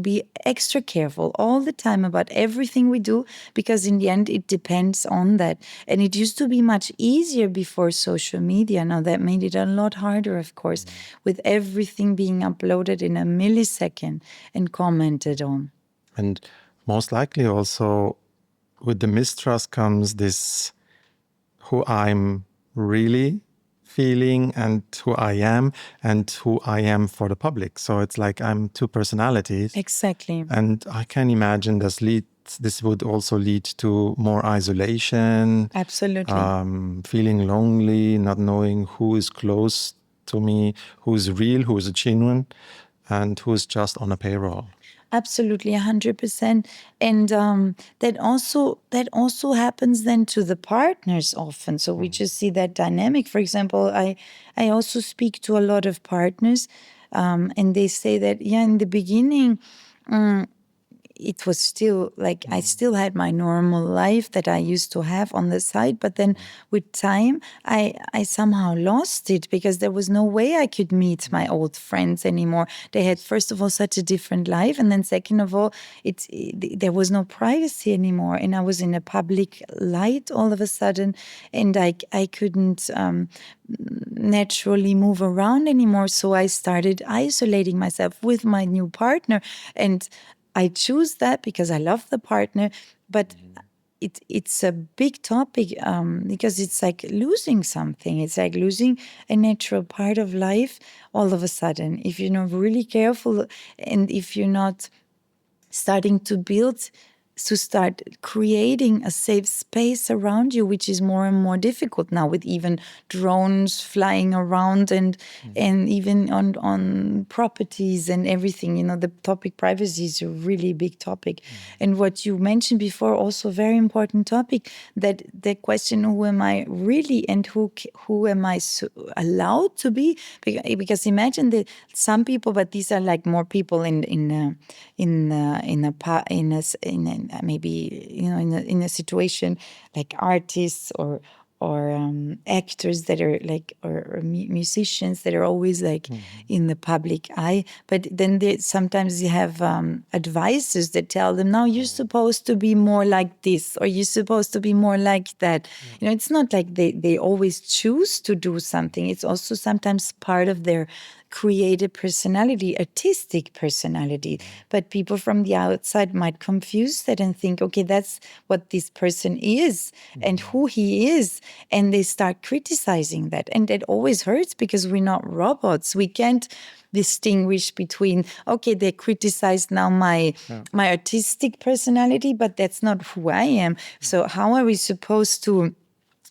be extra careful all the time about everything we do, because in the end it depends on that. And it used to be much easier before social media. Now that made it a lot harder, of course, with everything being uploaded in a millisecond and commented on. And most likely also with the mistrust comes this who I'm really feeling and who I am and who I am for the public. So it's like I'm two personalities. Exactly. And I can imagine this would also lead to more isolation. Absolutely. Feeling lonely, not knowing who is close to me, who is real, who is genuine, and who is just on a payroll. Absolutely, 100%. And that also happens then to the partners often. So we just see that dynamic. For example, I also speak to a lot of partners, and they say that, in the beginning, it was still like I still had my normal life that I used to have on the side. But then with time, I somehow lost it, because there was no way I could meet my old friends anymore. They had, first of all, such a different life. And then second of all, there was no privacy anymore. And I was in a public light all of a sudden. And I couldn't naturally move around anymore. So I started isolating myself with my new partner. And I choose that because I love the partner, but it's a big topic, because it's like losing something. It's like losing a natural part of life all of a sudden. If you're not really careful, and if you're not starting to start creating a safe space around you, which is more and more difficult now with even drones flying around and even on properties and everything. The topic privacy is a really big topic. And what you mentioned before, also very important topic, that the question, who am I really, and who am I allowed to be? Because imagine that some people, but these are like more people in a situation like artists or actors that are like or musicians that are always like in the public eye. But then sometimes you have advisors that tell them, now you're supposed to be more like this, or you're supposed to be more like that. It's not like they always choose to do something. It's also sometimes part of their creative personality, artistic personality. But people from the outside might confuse that and think, okay, that's what this person is and who he is. And they start criticizing that. And that always hurts, because we're not robots. We can't distinguish between, okay, they criticize now my artistic personality, but that's not who I am. So how are we supposed to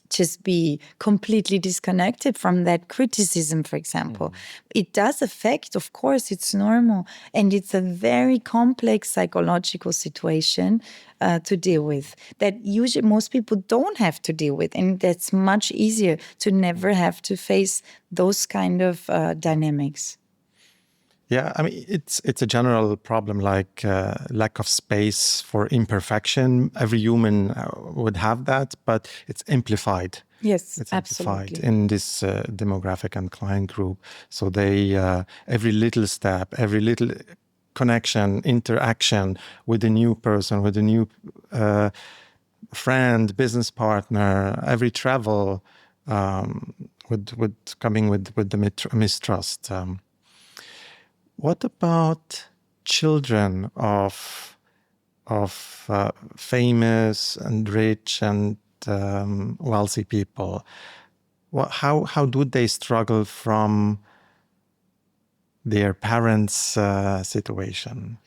just be completely disconnected from that criticism, for example? It does affect, of course, it's normal. And it's a very complex psychological situation to deal with, that usually most people don't have to deal with. And that's much easier to never have to face those kind of dynamics. Yeah, I mean, it's a general problem, like lack of space for imperfection. Every human would have that, but it's amplified. Yes, It's absolutely. amplified in this demographic and client group. So they, every little step, every little connection, interaction with a new person, with a new friend, business partner, every travel would coming with the mistrust. What about children of famous and rich and wealthy people? How do they struggle from their parents' situation?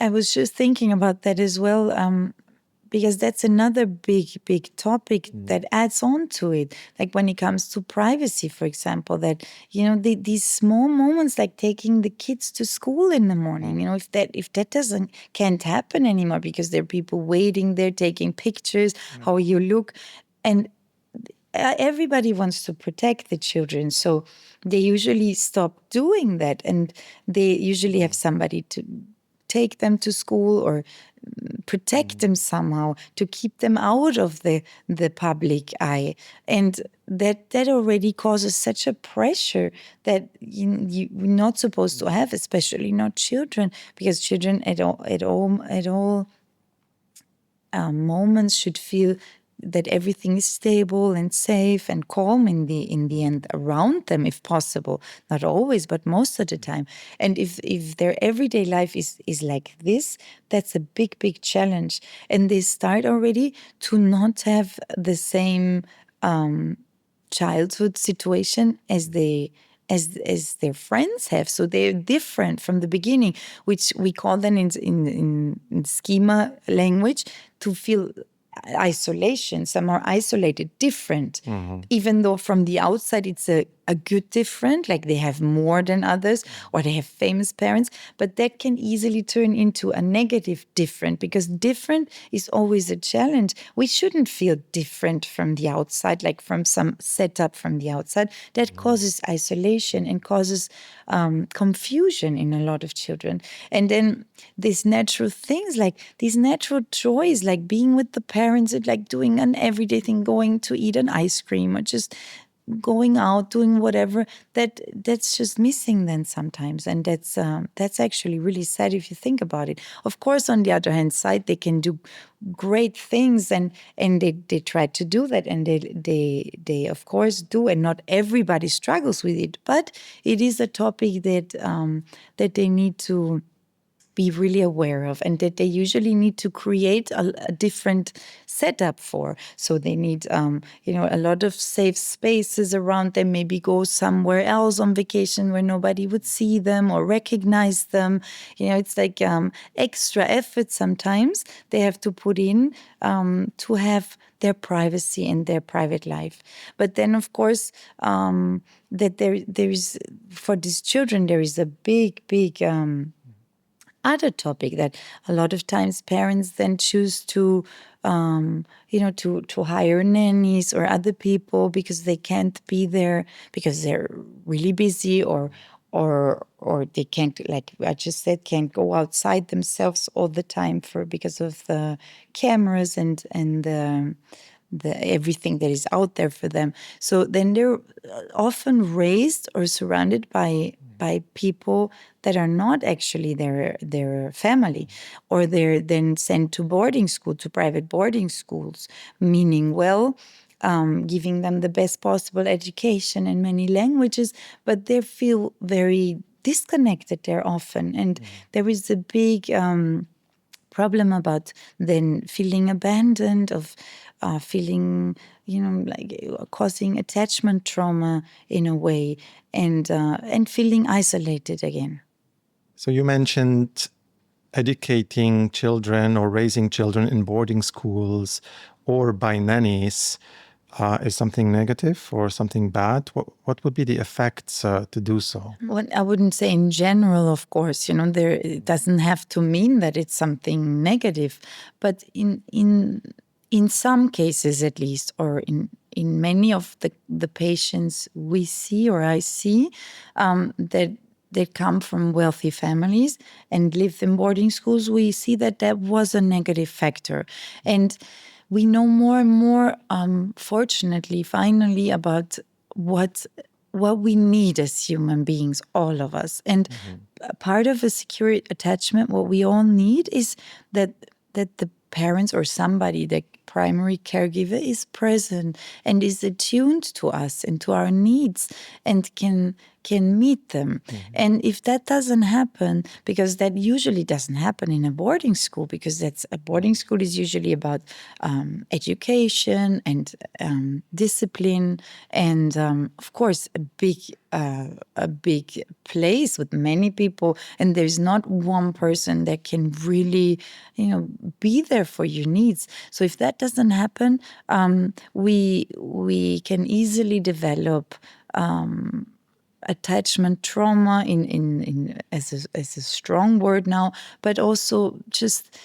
I was just thinking about that as well. because that's another big topic that adds on to it. Like when it comes to privacy, for example, that, these small moments, like taking the kids to school in the morning, if that can't happen anymore because there are people waiting there, taking pictures, how you look. And everybody wants to protect the children. So they usually stop doing that. And they usually have somebody to take them to school or protect them somehow, to keep them out of the public eye. And that already causes such a pressure that you're not supposed to have, especially not children, because children at all moments should feel that everything is stable and safe and calm in the end around them, if possible. Not always, but most of the time. And if their everyday life is like this, that's a big challenge. And they start already to not have the same childhood situation as their friends have. So they're different from the beginning, which we call them in schema language to feel isolation. Some are isolated, different, even though from the outside it's a good different, like they have more than others or they have famous parents, but that can easily turn into a negative different, because different is always a challenge. We shouldn't feel different from the outside, like from some setup from the outside. That causes isolation and causes confusion in a lot of children. And then these natural things, like these natural joys, like being with the parents and like doing an everyday thing, going to eat an ice cream or just going out, doing whatever, that's just missing then sometimes. And that's actually really sad if you think about it. Of course, on the other hand side, they can do great things and they try to do that, and they of course do, and not everybody struggles with it, but it is a topic that they need to be really aware of, and that they usually need to create a different setup for. So they need, a lot of safe spaces around them, maybe go somewhere else on vacation where nobody would see them or recognize them. It's like extra effort sometimes they have to put in to have their privacy and their private life. But then, of course, that there is, for these children, there is a big other topic that a lot of times parents then choose to hire nannies or other people because they can't be there because they're really busy, or they can't, like I just said, can't go outside themselves all the time because of the cameras and the everything that is out there for them. So then they're often raised or surrounded by people that are not actually their family, or they're then sent to boarding school, to private boarding schools, meaning well, giving them the best possible education and many languages, but they feel very disconnected there often. And there is a big problem about then feeling abandoned, of feeling, like causing attachment trauma in a way, and feeling isolated again. So you mentioned educating children or raising children in boarding schools or by nannies is something negative or something bad? What would be the effects to do so? Well, I wouldn't say in general, of course. It doesn't have to mean that it's something negative, but in some cases, at least, or in many of the patients we see or I see, that they come from wealthy families and live in boarding schools, we see that was a negative factor. And we know more and more, fortunately, finally, about what we need as human beings, all of us. And part of a secure attachment, what we all need is that the parents or somebody that primary caregiver is present and is attuned to us and to our needs and can meet them. And if that doesn't happen, because that usually doesn't happen in a boarding school, because a boarding school is usually about education and discipline and of course a big place with many people, and there's not one person that can really be there for your needs. So if that doesn't happen, we can easily develop attachment trauma as a strong word now, but also just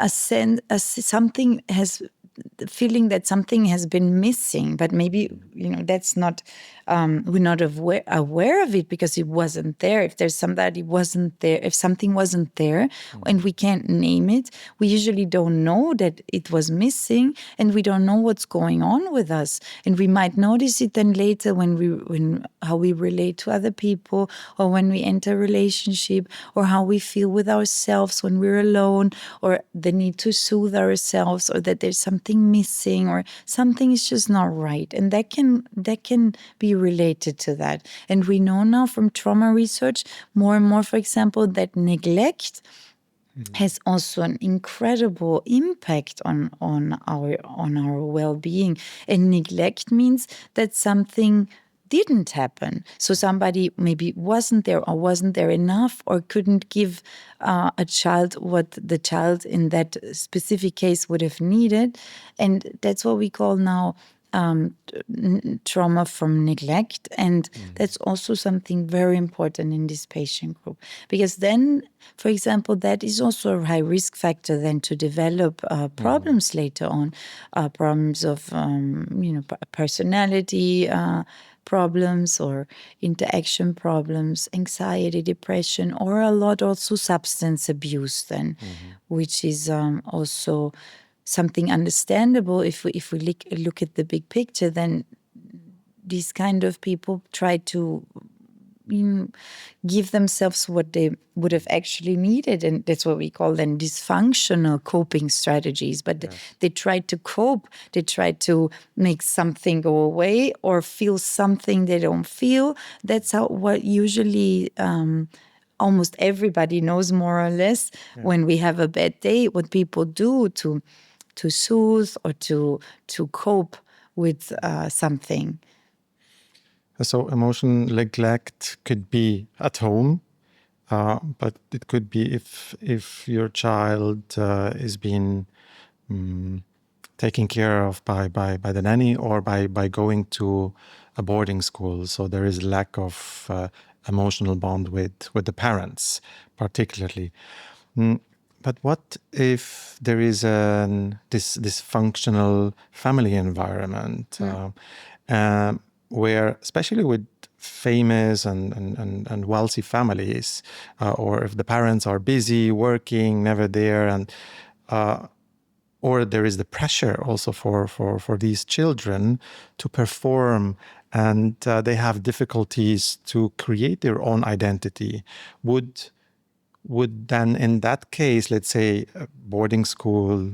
something has the feeling that something has been missing, but maybe that's not we're not aware of it because it wasn't there. If there's somebody wasn't there, if something wasn't there, and we can't name it, we usually don't know that it was missing, and we don't know what's going on with us, and we might notice it then later when how we relate to other people, or when we enter a relationship, or how we feel with ourselves when we're alone, or the need to soothe ourselves, or that there's something missing, or something is just not right, and that can be related to that. And we know now from trauma research more and more, for example, that neglect has also an incredible impact on our well-being. And neglect means that something didn't happen. So somebody maybe wasn't there, or wasn't there enough, or couldn't give a child what the child in that specific case would have needed. And that's what we call now trauma from neglect. And that's also something very important in this patient group, because then, for example, that is also a high risk factor then to develop problems later on, problems of personality problems, or interaction problems, anxiety, depression, or a lot also substance abuse then, which is also something understandable. If we look at the big picture, then these kind of people try to give themselves what they would have actually needed, and that's what we call then dysfunctional coping strategies. But they try to cope, they try to make something go away or feel something they don't feel. That's what usually almost everybody knows, more or less, when we have a bad day, what people do to soothe or to cope with something. So emotion neglect could be at home, but it could be if your child is being taken care of by the nanny, or by going to a boarding school. So there is lack of emotional bond with the parents, particularly. But what if there is this dysfunctional family environment where, especially with famous and wealthy families, or if the parents are busy working, never there, and or there is the pressure also for these children to perform, and they have difficulties to create their own identity, would then, in that case, let's say boarding school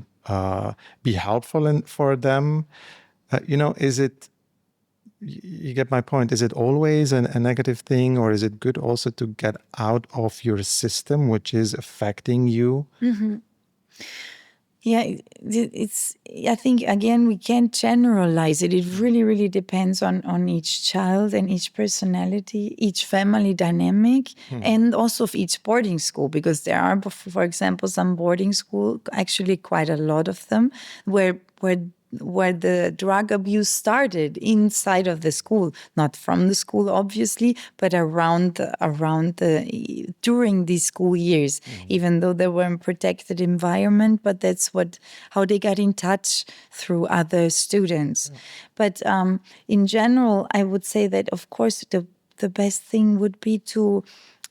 be helpful for them? Is it, you get my point, is it always a negative thing, or is it good also to get out of your system, which is affecting you? Yeah, I think, again, we can't generalize it. It really, really depends on each child and each personality, each family dynamic, and also of each boarding school, because there are, for example, some boarding school, actually quite a lot of them, where the drug abuse started inside of the school, not from the school, obviously, but during these school years, even though they were in protected environment. But that's how they got in touch, through other students. But in general, I would say that, of course, the best thing would be to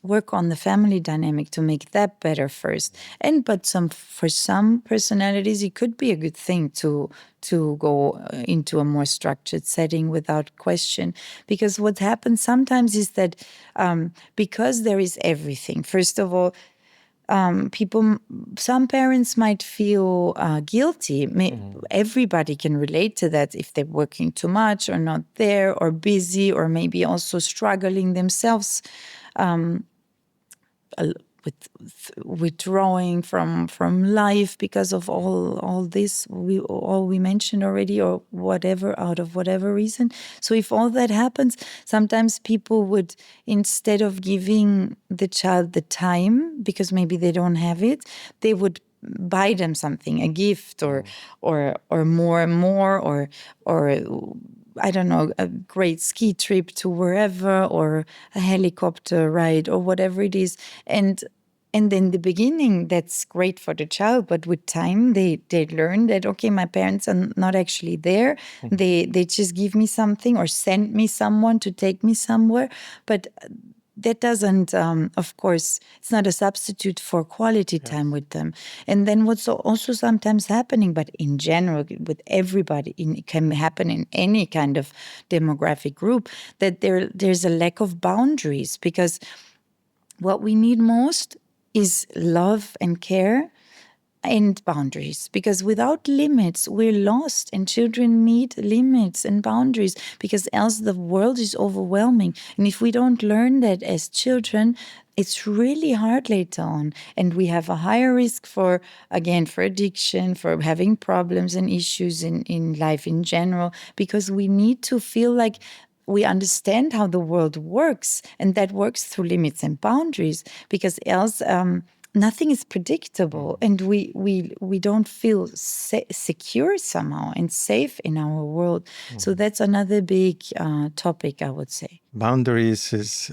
work on the family dynamic, to make that better first. But for some personalities, it could be a good thing to go into a more structured setting, without question. Because what happens sometimes is that because there is everything, first of all, some parents might feel guilty. Everybody can relate to that if they're working too much or not there or busy or maybe also struggling themselves with withdrawing from life because of all this we mentioned already, or whatever, out of whatever reason. So if all that happens, sometimes people would, instead of giving the child the time because maybe they don't have it, they would buy them something, a gift or more and more, or I don't know, a great ski trip to wherever, or a helicopter ride, or whatever it is. And in the beginning, that's great for the child, but with time, they learn that, okay, my parents are not actually there. They just give me something or send me someone to take me somewhere. But that doesn't, of course, it's not a substitute for quality time with them. And then what's also sometimes happening, but in general, with everybody, it can happen in any kind of demographic group, that there's a lack of boundaries, because what we need most is love and care and boundaries, because without limits, we're lost, and children need limits and boundaries, because else the world is overwhelming. And if we don't learn that as children, it's really hard later on. And we have a higher risk for addiction, for having problems and issues in life in general, because we need to feel like we understand how the world works, and that works through limits and boundaries, because else nothing is predictable, and we don't feel secure somehow and safe in our world. So that's another big topic, I would say. Boundaries is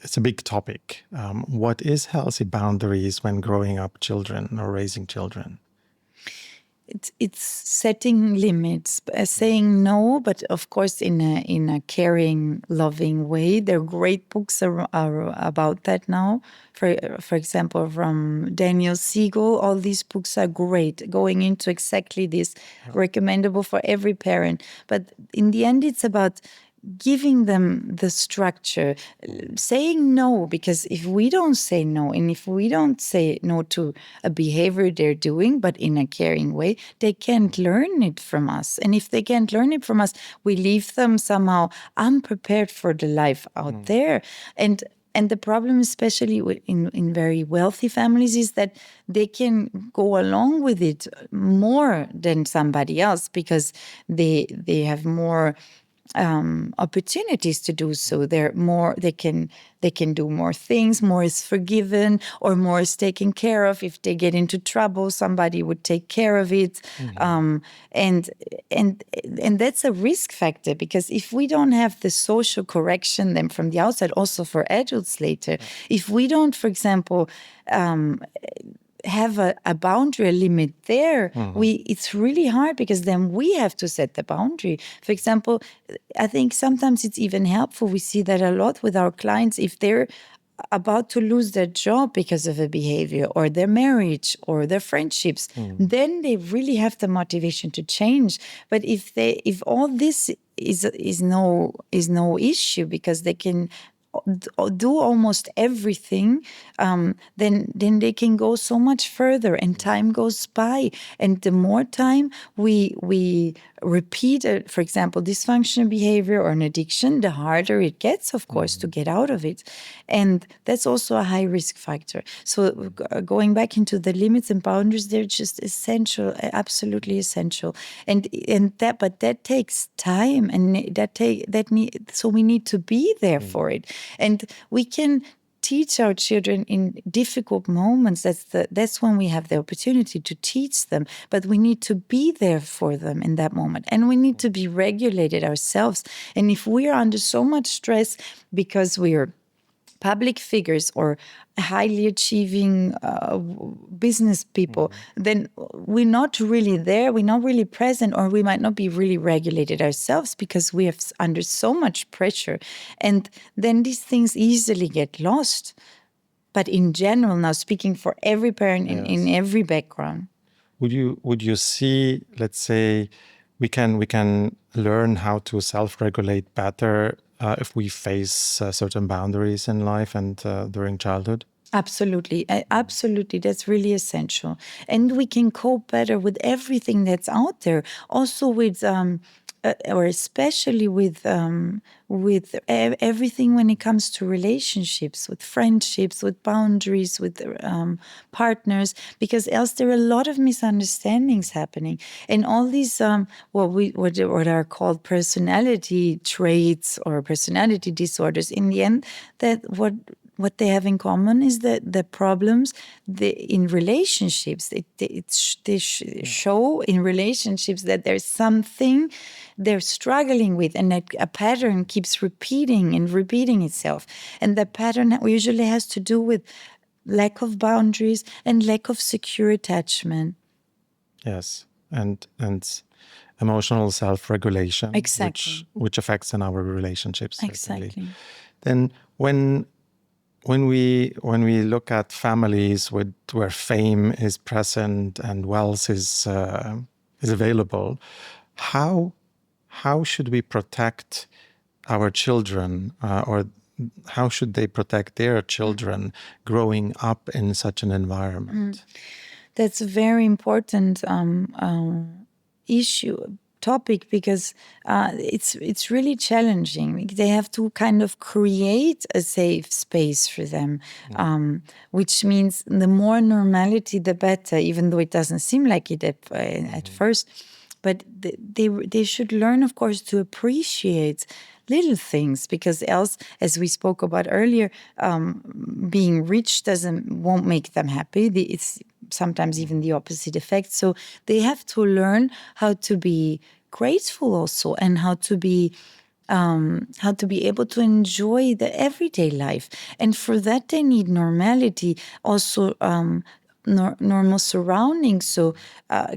it's a big topic. What is healthy boundaries when growing up children or raising children? It's setting limits, saying no, but of course in a caring, loving way. There are great books are about that now. For example, from Daniel Siegel, all these books are great, going into exactly this, recommendable for every parent. But in the end, it's about giving them the structure, saying no, because if we don't say no, and if we don't say no to a behavior they're doing, but in a caring way, they can't learn it from us. And if they can't learn it from us, we leave them somehow unprepared for the life out there. And the problem, especially in very wealthy families, is that they can go along with it more than somebody else, because they have more opportunities to do so. They can do more things, more is forgiven, or more is taken care of. If they get into trouble, somebody would take care of it. And that's a risk factor, because if we don't have the social correction then from the outside, also for adults later, if we don't, for example, have a boundary, a limit there, it's really hard, because then we have to set the boundary. For example, I think sometimes it's even helpful. We see that a lot with our clients. If they're about to lose their job because of a behavior, or their marriage, or their friendships, then they really have the motivation to change. But if all this is no issue, because they can do almost everything, then they can go so much further, and time goes by. And the more time we repeat, for example, dysfunctional behavior or an addiction, the harder it gets, of course, to get out of it. And that's also a high risk factor. So going back into the limits and boundaries, they're just essential, absolutely essential. And that takes time, and so we need to be there for it. And we can teach our children in difficult moments. That's when we have the opportunity to teach them. But we need to be there for them in that moment. And we need to be regulated ourselves. And if we are under so much stress because we are public figures or highly achieving business people, then we're not really there, we're not really present, or we might not be really regulated ourselves, because we have under so much pressure. And then these things easily get lost. But in general, now speaking for every parent in every background. Would you see, let's say, we can learn how to self-regulate better if we face certain boundaries in life and during childhood? Absolutely. Absolutely. That's really essential. And we can cope better with everything that's out there. Also with, or especially with everything when it comes to relationships, with friendships, with boundaries, with partners, because else there are a lot of misunderstandings happening. And all these, what are called personality traits or personality disorders, in the end, that what they have in common is that the problems in relationships. They show in relationships that there's something they're struggling with, and that a pattern keeps repeating and repeating itself. And the pattern usually has to do with lack of boundaries and lack of secure attachment. Yes, and emotional self-regulation, Exactly. which affects in our relationships certainly. Exactly. Then when we look at families where fame is present and wealth is available, how should we protect our children, or how should they protect their children growing up in such an environment? That's a very important topic, because it's really challenging. They have to kind of create a safe space for them, which means the more normality, the better. Even though it doesn't seem like it at first, but they should learn, of course, to appreciate little things, because else, as we spoke about earlier, being rich won't make them happy. It's sometimes even the opposite effect. So they have to learn how to be grateful also, and how to be able to enjoy the everyday life. And for that, they need normality, also normal surroundings. So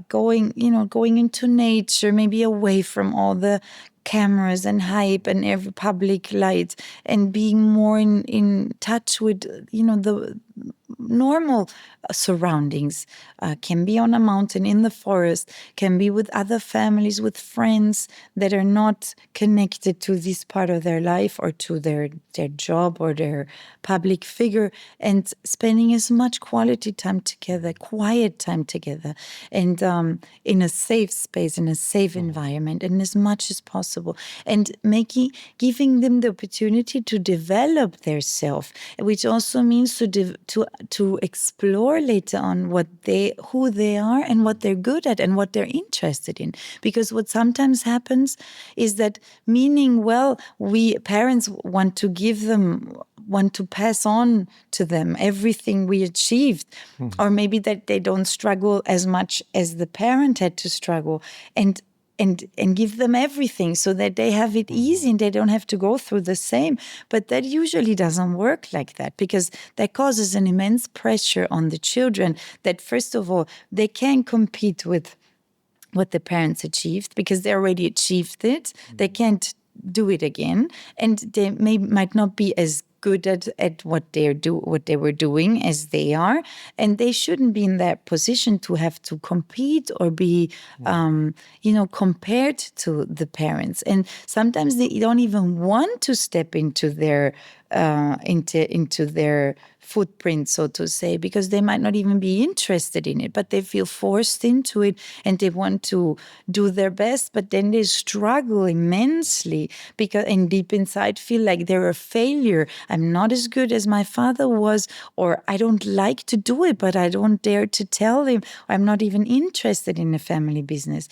going into nature, maybe away from all the cameras and hype and every public light, and being more in touch with the normal surroundings. Can be on a mountain, in the forest, can be with other families, with friends that are not connected to this part of their life, or to their job or their public figure, and spending as much quality time together, quiet time together, and in a safe space, in a safe environment, and as much as possible, and giving them the opportunity to develop their self, which also means to explore later on who they are, and what they're good at, and what they're interested in. Because what sometimes happens is that, meaning well, we parents want to pass on to them everything we achieved, or maybe that they don't struggle as much as the parent had to struggle, and give them everything so that they have it easy and they don't have to go through the same. But that usually doesn't work like that, because that causes an immense pressure on the children, that first of all, they can't compete with what the parents achieved, because they already achieved it. They can't do it again, and they might not be as good at what they were doing as they are, and they shouldn't be in that position to have to compete or be compared to the parents. And sometimes they don't even want to step into their into their footprint, so to say, because they might not even be interested in it, but they feel forced into it, and they want to do their best, but then they struggle immensely, because and deep inside feel like they're a failure. I'm not as good as my father was, or I don't like to do it, but I don't dare to tell him, or I'm not even interested in the family business.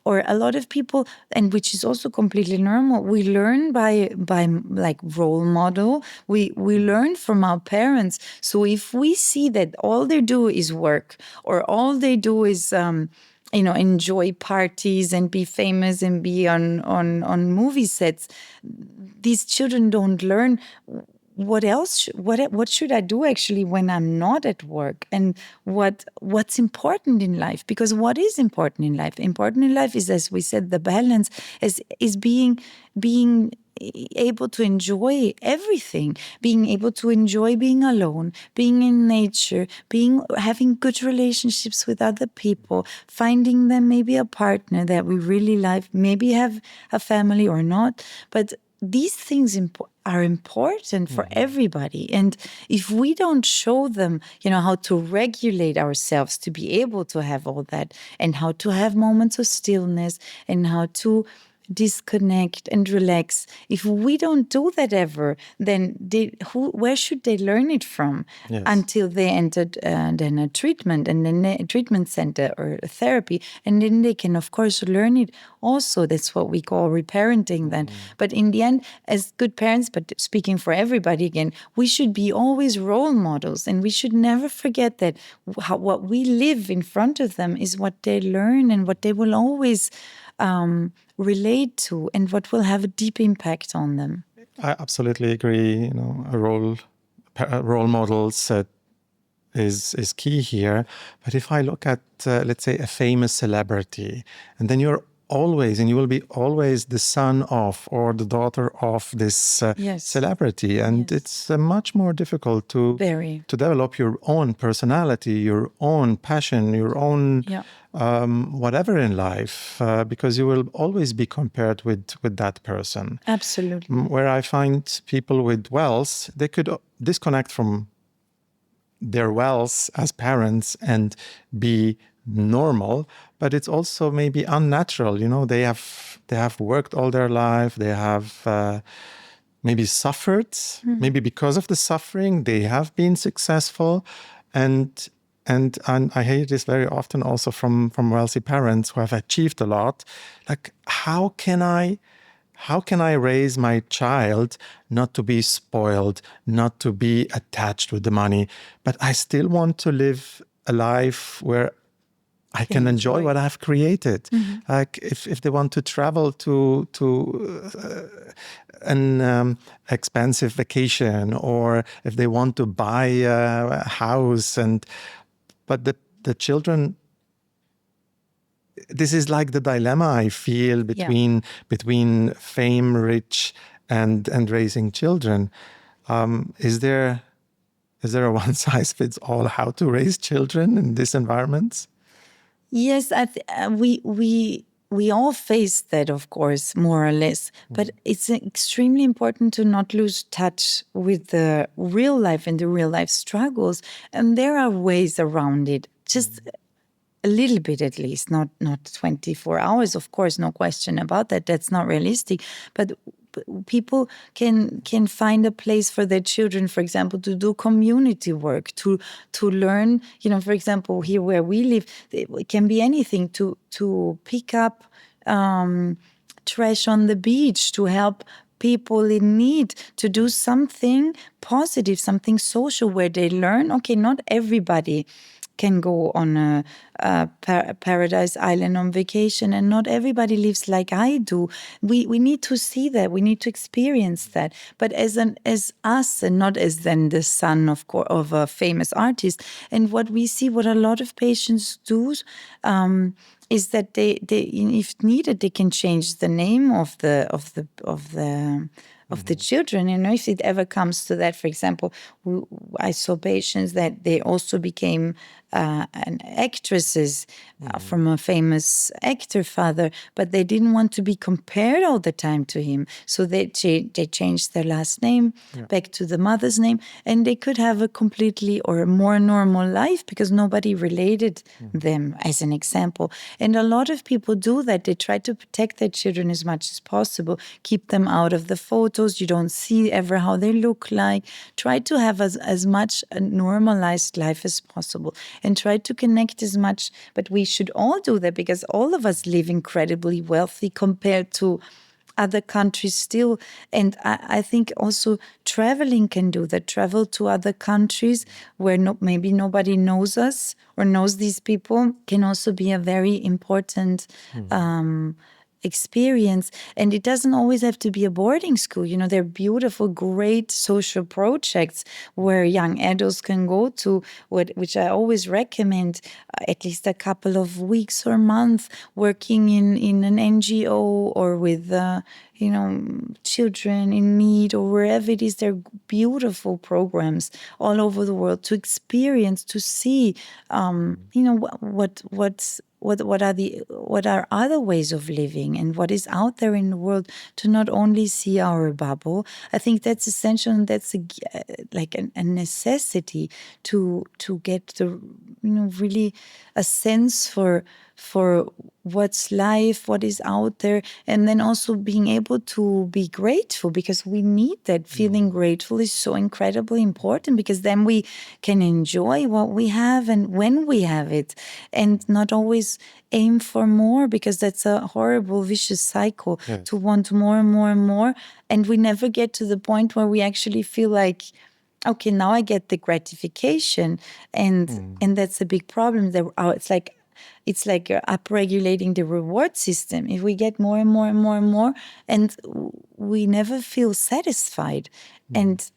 Or a lot of people, and which is also completely normal, we learn by like role model. We learn from our parents. So if we see that all they do is work, or all they do is enjoy parties and be famous and be on movie sets, these children don't learn what should I do actually when I'm not at work, and what's important in life. Because what is important in life? Important in life is, as we said, the balance, is being able to enjoy everything, being able to enjoy being alone, being in nature, having good relationships with other people, finding them maybe a partner that we really like, maybe have a family or not, but these things are important for everybody. And if we don't show them, how to regulate ourselves to be able to have all that, and how to have moments of stillness, and how to disconnect and relax, if we don't do that ever, then where should they learn it from? Yes. Until they entered then a treatment, and then a treatment center or a therapy, and then they can of course learn it also. That's what we call reparenting then. But in the end, as good parents, but speaking for everybody again, we should be always role models, and we should never forget that what we live in front of them is what they learn and what they will always relate to, and what will have a deep impact on them. I absolutely agree. Role models is key here. But if I look at, let's say, a famous celebrity, and then you will be always the son of or the daughter of this Yes. celebrity, and Yes. it's much more difficult to develop your own personality, your own passion, your own whatever in life, because you will always be compared with that person. Absolutely. Where I find people with wealth, they could disconnect from their wealth as parents and be normal, but it's also maybe unnatural. They have worked all their life. They have maybe suffered. Maybe because of the suffering, they have been successful, and I hear this very often also from wealthy parents who have achieved a lot. Like, how can I raise my child not to be spoiled, not to be attached with the money, but I still want to live a life where I can enjoy what I've created. Like if they want to travel to an expensive vacation, or if they want to buy a house, but the children. This is like the dilemma I feel between fame, rich, and raising children. Is there a one size fits all how to raise children in these environments? Yes, we all face that, of course, more or less. But it's extremely important to not lose touch with the real life and the real life struggles. And there are ways around it. Just a little bit, at least, not 24 hours, of course, no question about that. That's not realistic. But people can find a place for their children, for example, to do community work, to learn, for example, here where we live, it can be anything, to pick up trash on the beach, to help people in need, to do something positive, something social, where they learn, okay, not everybody can go on a paradise island on vacation, and not everybody lives like I do. We need to see that. We need to experience that. But as us, and not as then the son of a famous artist. And what we see, what a lot of patients do, is that they if needed, they can change the name of the children. If it ever comes to that, for example, I saw patients that they also became actresses from a famous actor father, but they didn't want to be compared all the time to him. So they changed their last name back to the mother's name, and they could have a completely or a more normal life because nobody related them, as an example. And a lot of people do that. They try to protect their children as much as possible, keep them out of the photos. You don't see ever how they look like. Try to have as much a normalized life as possible, and try to connect as much. But we should all do that, because all of us live incredibly wealthy compared to other countries still. And I think also traveling can do that. Travel to other countries where maybe nobody knows us or knows these people can also be a very important experience. And it doesn't always have to be a boarding school. There are beautiful, great social projects where young adults can go to, which I always recommend, at least a couple of weeks or months working in an NGO or with children in need, or wherever it is. There are beautiful programs all over the world to experience, to see, what are other ways of living and what is out there in the world, to not only see our bubble. I think that's essential, and that's like a necessity to get the really a sense for what's life, what is out there, and then also being able to be grateful, because we need that. Feeling grateful is so incredibly important, because then we can enjoy what we have and when we have it, and not always aim for more, because that's a horrible vicious cycle. Yes. To want more and more and more, and we never get to the point where we actually feel like, okay, now I get the gratification, and that's a big problem. It's like you're upregulating the reward system. If we get more and more and more and more, and we never feel satisfied, and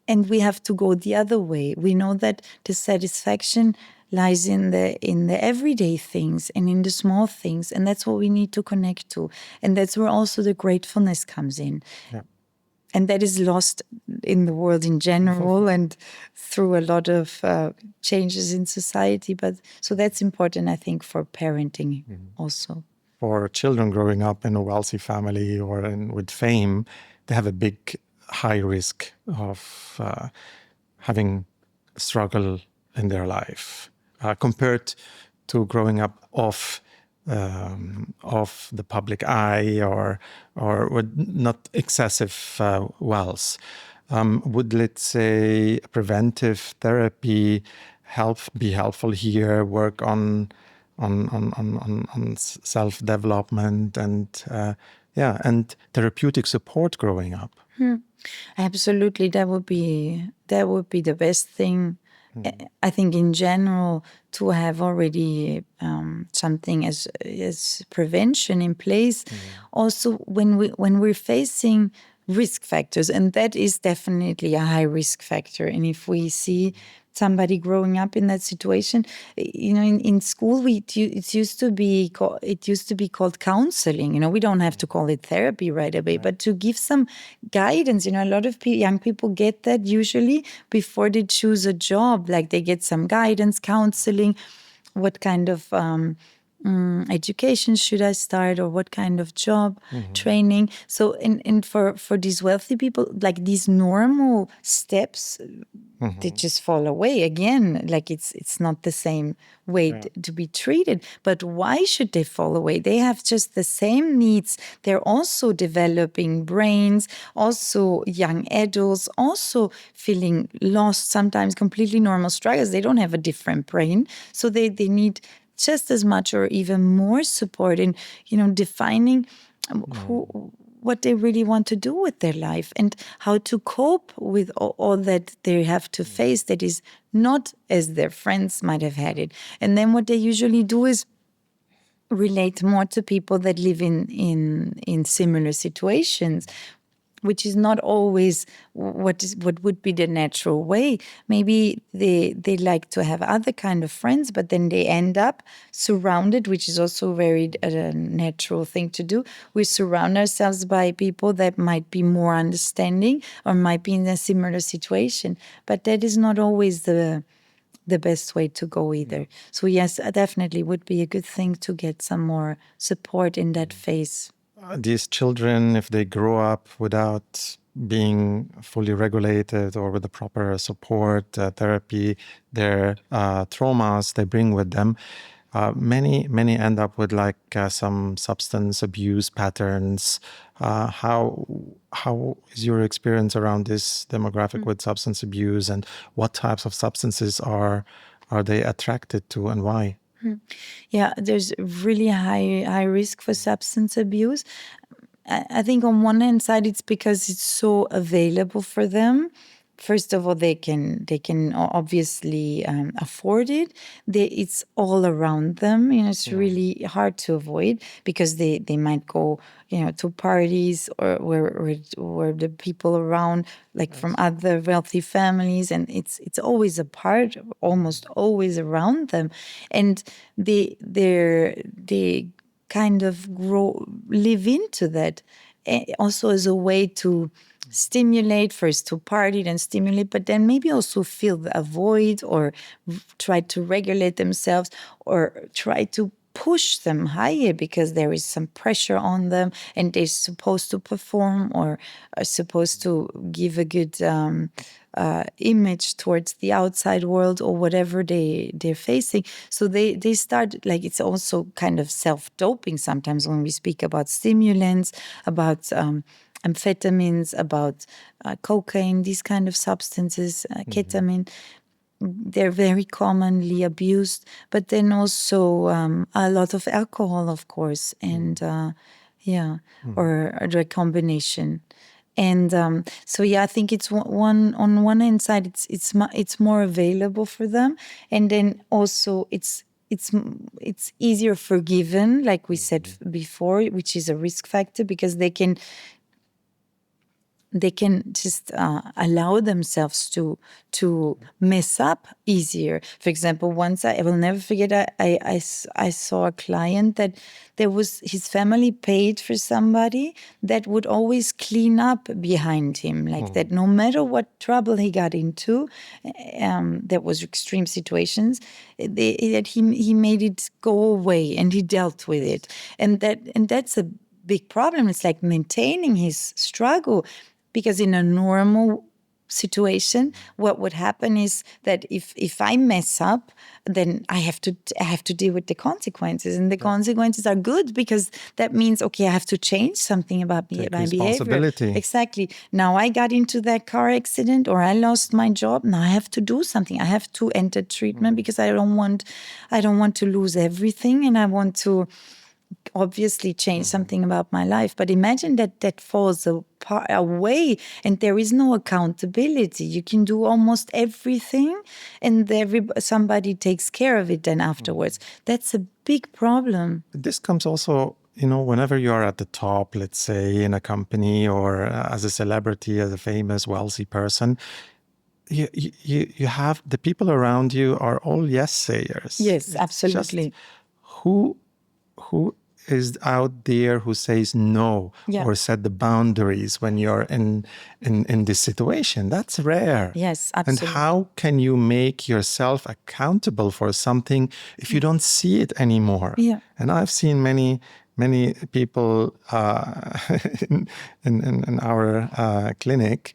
we have to go the other way. We know that the satisfaction lies in the everyday things and in the small things, and that's what we need to connect to, and that's where also the gratefulness comes in. Yeah. And that is lost in the world in general and through a lot of changes in society. But so that's important, I think, for parenting also. For children growing up in a wealthy family or with fame, they have a big high risk of having struggle in their life compared to growing up off the public eye or with not excessive wealth. Would, let's say, preventive therapy be helpful here? Work on self-development and therapeutic support growing up. Absolutely, that would be the best thing. I think in general, to have already something as prevention in place. Also, when we're facing risk factors, and that is definitely a high risk factor. And if we see somebody growing up in that situation, in school, it used to be called counseling. We don't have to call it therapy right away, but to give some guidance. A lot of young people get that usually before they choose a job. Like, they get some guidance, counseling, what kind of education should I start, or what kind of job training. So, and for these wealthy people, like, these normal steps, they just fall away again. Like, it's not the same way to be treated. But why should they fall away? They have just the same needs. They're also developing brains, also young adults, also feeling lost, sometimes completely normal struggles. They don't have a different brain. So they need just as much or even more support in, defining what they really want to do with their life, and how to cope with all that they have to face that is not as their friends might have had it. And then what they usually do is relate more to people that live in similar situations, which is not always what would be the natural way. Maybe they like to have other kind of friends, but then they end up surrounded, which is also very a natural thing to do. We surround ourselves by people that might be more understanding or might be in a similar situation, but that is not always the best way to go either. So yes, definitely would be a good thing to get some more support in that phase. These children, if they grow up without being fully regulated or with the proper support, therapy, their traumas they bring with them, many end up with some substance abuse patterns. How is your experience around this demographic with substance abuse, and what types of substances are they attracted to, and why? Yeah, there's really high risk for substance abuse. I think on one hand side, it's because it's so available for them. First of all, they can obviously afford it. It's all around them. It's really hard to avoid, because they might go, to parties or where the people around, like from other wealthy families, and it's always a part, almost always around them, and they kind of live into that, also as a way to stimulate, first to party, then stimulate, but then maybe also feel a void, or try to regulate themselves, or try to push them higher because there is some pressure on them and they're supposed to perform or are supposed to give a good image towards the outside world or whatever they're facing. So they start, like, it's also kind of self-doping sometimes when we speak about stimulants, about amphetamines, about cocaine, these kind of substances, ketamine. They're very commonly abused, but then also a lot of alcohol, of course, and or a drug combination. And so, yeah, I think it's one on one hand side, it's more available for them, and then also it's easier forgiven, like we said before, which is a risk factor because they can just allow themselves to mess up easier. For example, once I will never forget, I saw a client that his family paid for somebody that would always clean up behind him, like that no matter what trouble he got into, that was extreme situations, that he made it go away and he dealt with it. And that's a big problem. It's like maintaining his struggle. Because in a normal situation, what would happen is that if I mess up, then I have to deal with the consequences, and the consequences are good because that means, okay, I have to change something about my behavior. Responsibility. Exactly. Now I got into that car accident, or I lost my job. Now I have to do something. I have to enter treatment because I don't want to lose everything, and I want to obviously change something about my life. But imagine that falls away and there is no accountability. You can do almost everything and somebody takes care of it then afterwards. That's a big problem. This comes also, whenever you are at the top, let's say in a company or as a celebrity, as a famous, wealthy person, you have the people around you are all yes sayers. Yes, absolutely. Who is out there who says no or set the boundaries when you're in this situation? That's rare. Yes, absolutely. And how can you make yourself accountable for something if you don't see it anymore? Yeah. And I've seen many people in our clinic,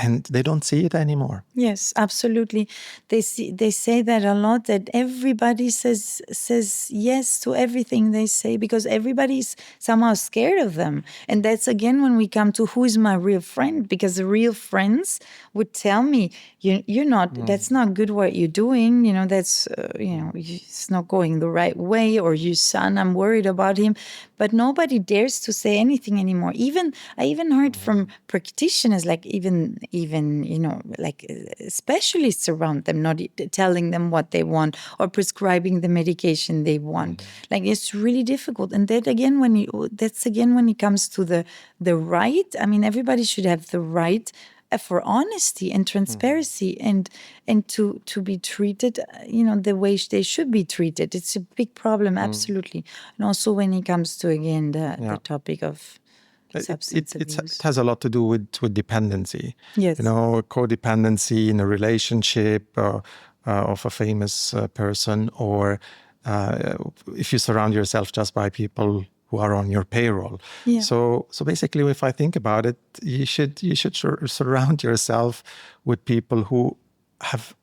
and they don't see it anymore. Yes, absolutely. They say that a lot, that everybody says yes to everything they say because everybody's somehow scared of them. And that's again when we come to who is my real friend, because the real friends would tell me, you're not, that's not good what you're doing, that's it's not going the right way, or your son, I'm worried about him. But nobody dares to say anything anymore. I even heard from practitioners, like even like specialists around them, not telling them what they want or prescribing the medication they want. Like, it's really difficult. And that again, when it comes to the right, I mean, everybody should have the right for honesty and transparency and to be treated, the way they should be treated. It's a big problem, absolutely. And also when it comes to, again, the topic of substance abuse. It has a lot to do with dependency. Yes. Codependency in a relationship of a famous person, or if you surround yourself just by people who are on your payroll. Yeah. So basically, if I think about it, you should surround yourself with people who have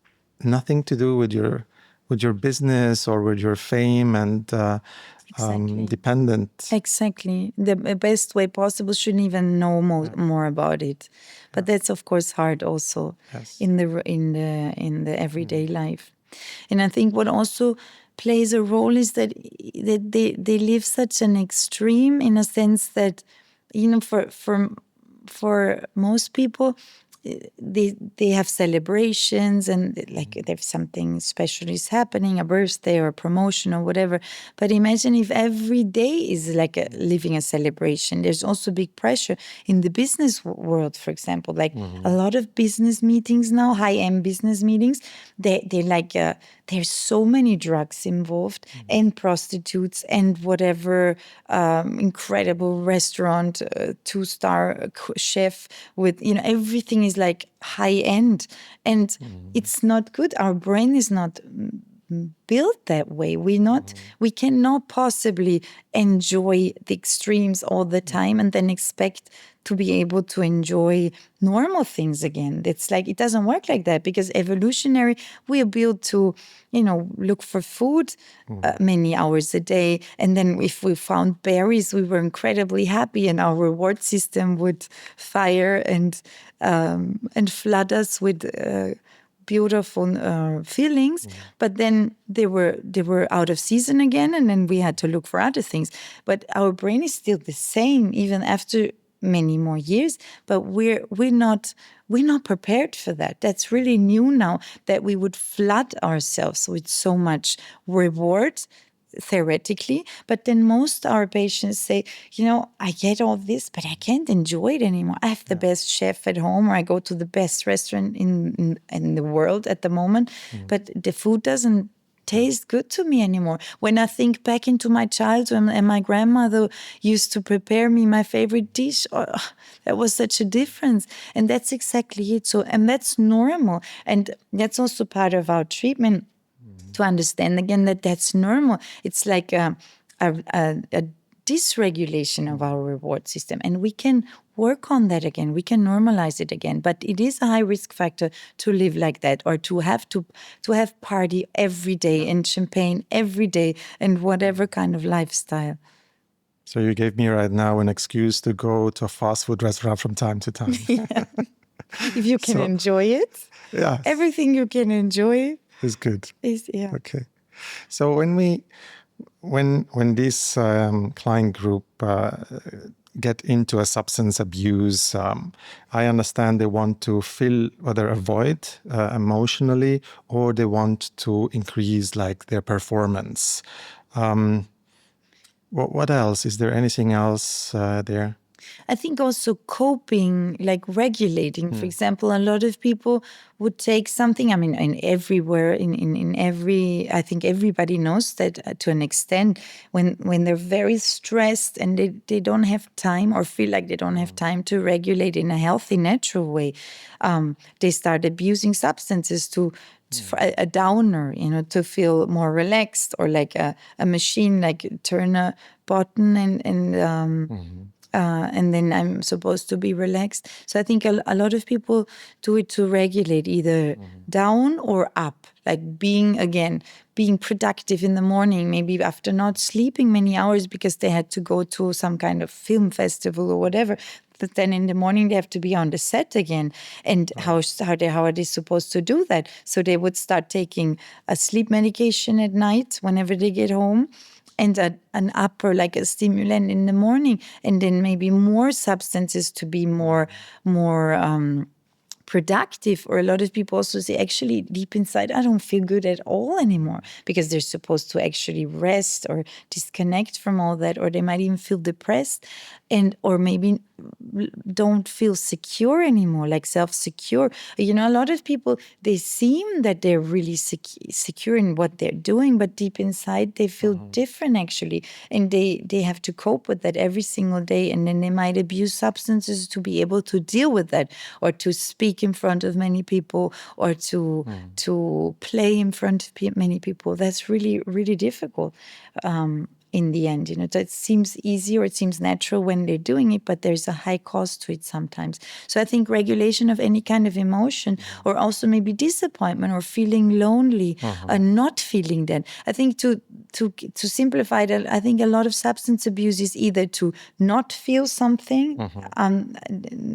nothing to do with your business or with your fame and dependent. Exactly. The best way possible, shouldn't even know more about it. But that's of course hard also in the everyday life. And I think what also plays a role is that they live such an extreme, in a sense that, for most people, they have celebrations and like there's something special is happening, a birthday or a promotion or whatever. But imagine if every day is like living a celebration. There's also big pressure in the business world, for example. Like a lot of business meetings now, high-end business meetings, they're like there's so many drugs involved and prostitutes and whatever incredible restaurant, 2-star chef with, everything is like high end, and it's not good. Our brain is not built that way. We cannot possibly enjoy the extremes all the time and then expect to be able to enjoy normal things again. It's like, it doesn't work like that, because evolutionary, we are built to, look for food many hours a day. And then if we found berries, we were incredibly happy, and our reward system would fire and flood us with beautiful feelings. But then they were out of season again, and then we had to look for other things. But our brain is still the same even after many more years, but we're not prepared for that. That's really new now, that we would flood ourselves with so much reward theoretically. But then most our patients say, I get all this, but I can't enjoy it anymore. I have the best chef at home, or I go to the best restaurant in the world at the moment, but the food doesn't taste good to me anymore. When I think back into my childhood, and my grandmother used to prepare me my favorite dish, that was such a difference. And that's exactly it. So, and that's normal. And that's also part of our treatment, to understand again that that's normal. It's like a dysregulation of our reward system, and we can work on that again. We can normalize it again. But it is a high risk factor to live like that, or to have party every day and champagne every day and whatever kind of lifestyle. So you gave me right now an excuse to go to a fast food restaurant from time to time. Yeah. If you can enjoy it, everything you can enjoy is good. Yeah. Okay. So when this client group get into a substance abuse, I understand they want to fill, whether avoid emotionally, or they want to increase like their performance. What else? Is there anything else there? I think also coping, like regulating. For example, a lot of people would take something, I mean, I think everybody knows that to an extent, when they're very stressed and they don't have time, or feel like they don't have time to regulate in a healthy, natural way, they start abusing substances for a downer, to feel more relaxed, or like a machine, like turn a button and then I'm supposed to be relaxed. So I think a lot of people do it to regulate, either down or up, like being productive in the morning, maybe after not sleeping many hours because they had to go to some kind of film festival or whatever. But then in the morning they have to be on the set again. And how are they supposed to do that? So they would start taking a sleep medication at night whenever they get home, and an upper, like a stimulant in the morning, and then maybe more substances to be more productive. Or a lot of people also say, actually, deep inside, I don't feel good at all anymore, because they're supposed to actually rest or disconnect from all that, or they might even feel depressed, or maybe don't feel secure anymore, like self-secure. A lot of people, they seem that they're really secure in what they're doing, but deep inside they feel different actually, and they have to cope with that every single day. And then they might abuse substances to be able to deal with that, or to speak in front of many people, or to play in front of many people. That's really, really difficult. In the end, so it seems easy, or it seems natural when they're doing it, but there's a high cost to it sometimes. So I think regulation of any kind of emotion, or also maybe disappointment, or feeling lonely, and not feeling that. I think to simplify that, I think a lot of substance abuse is either to not feel something,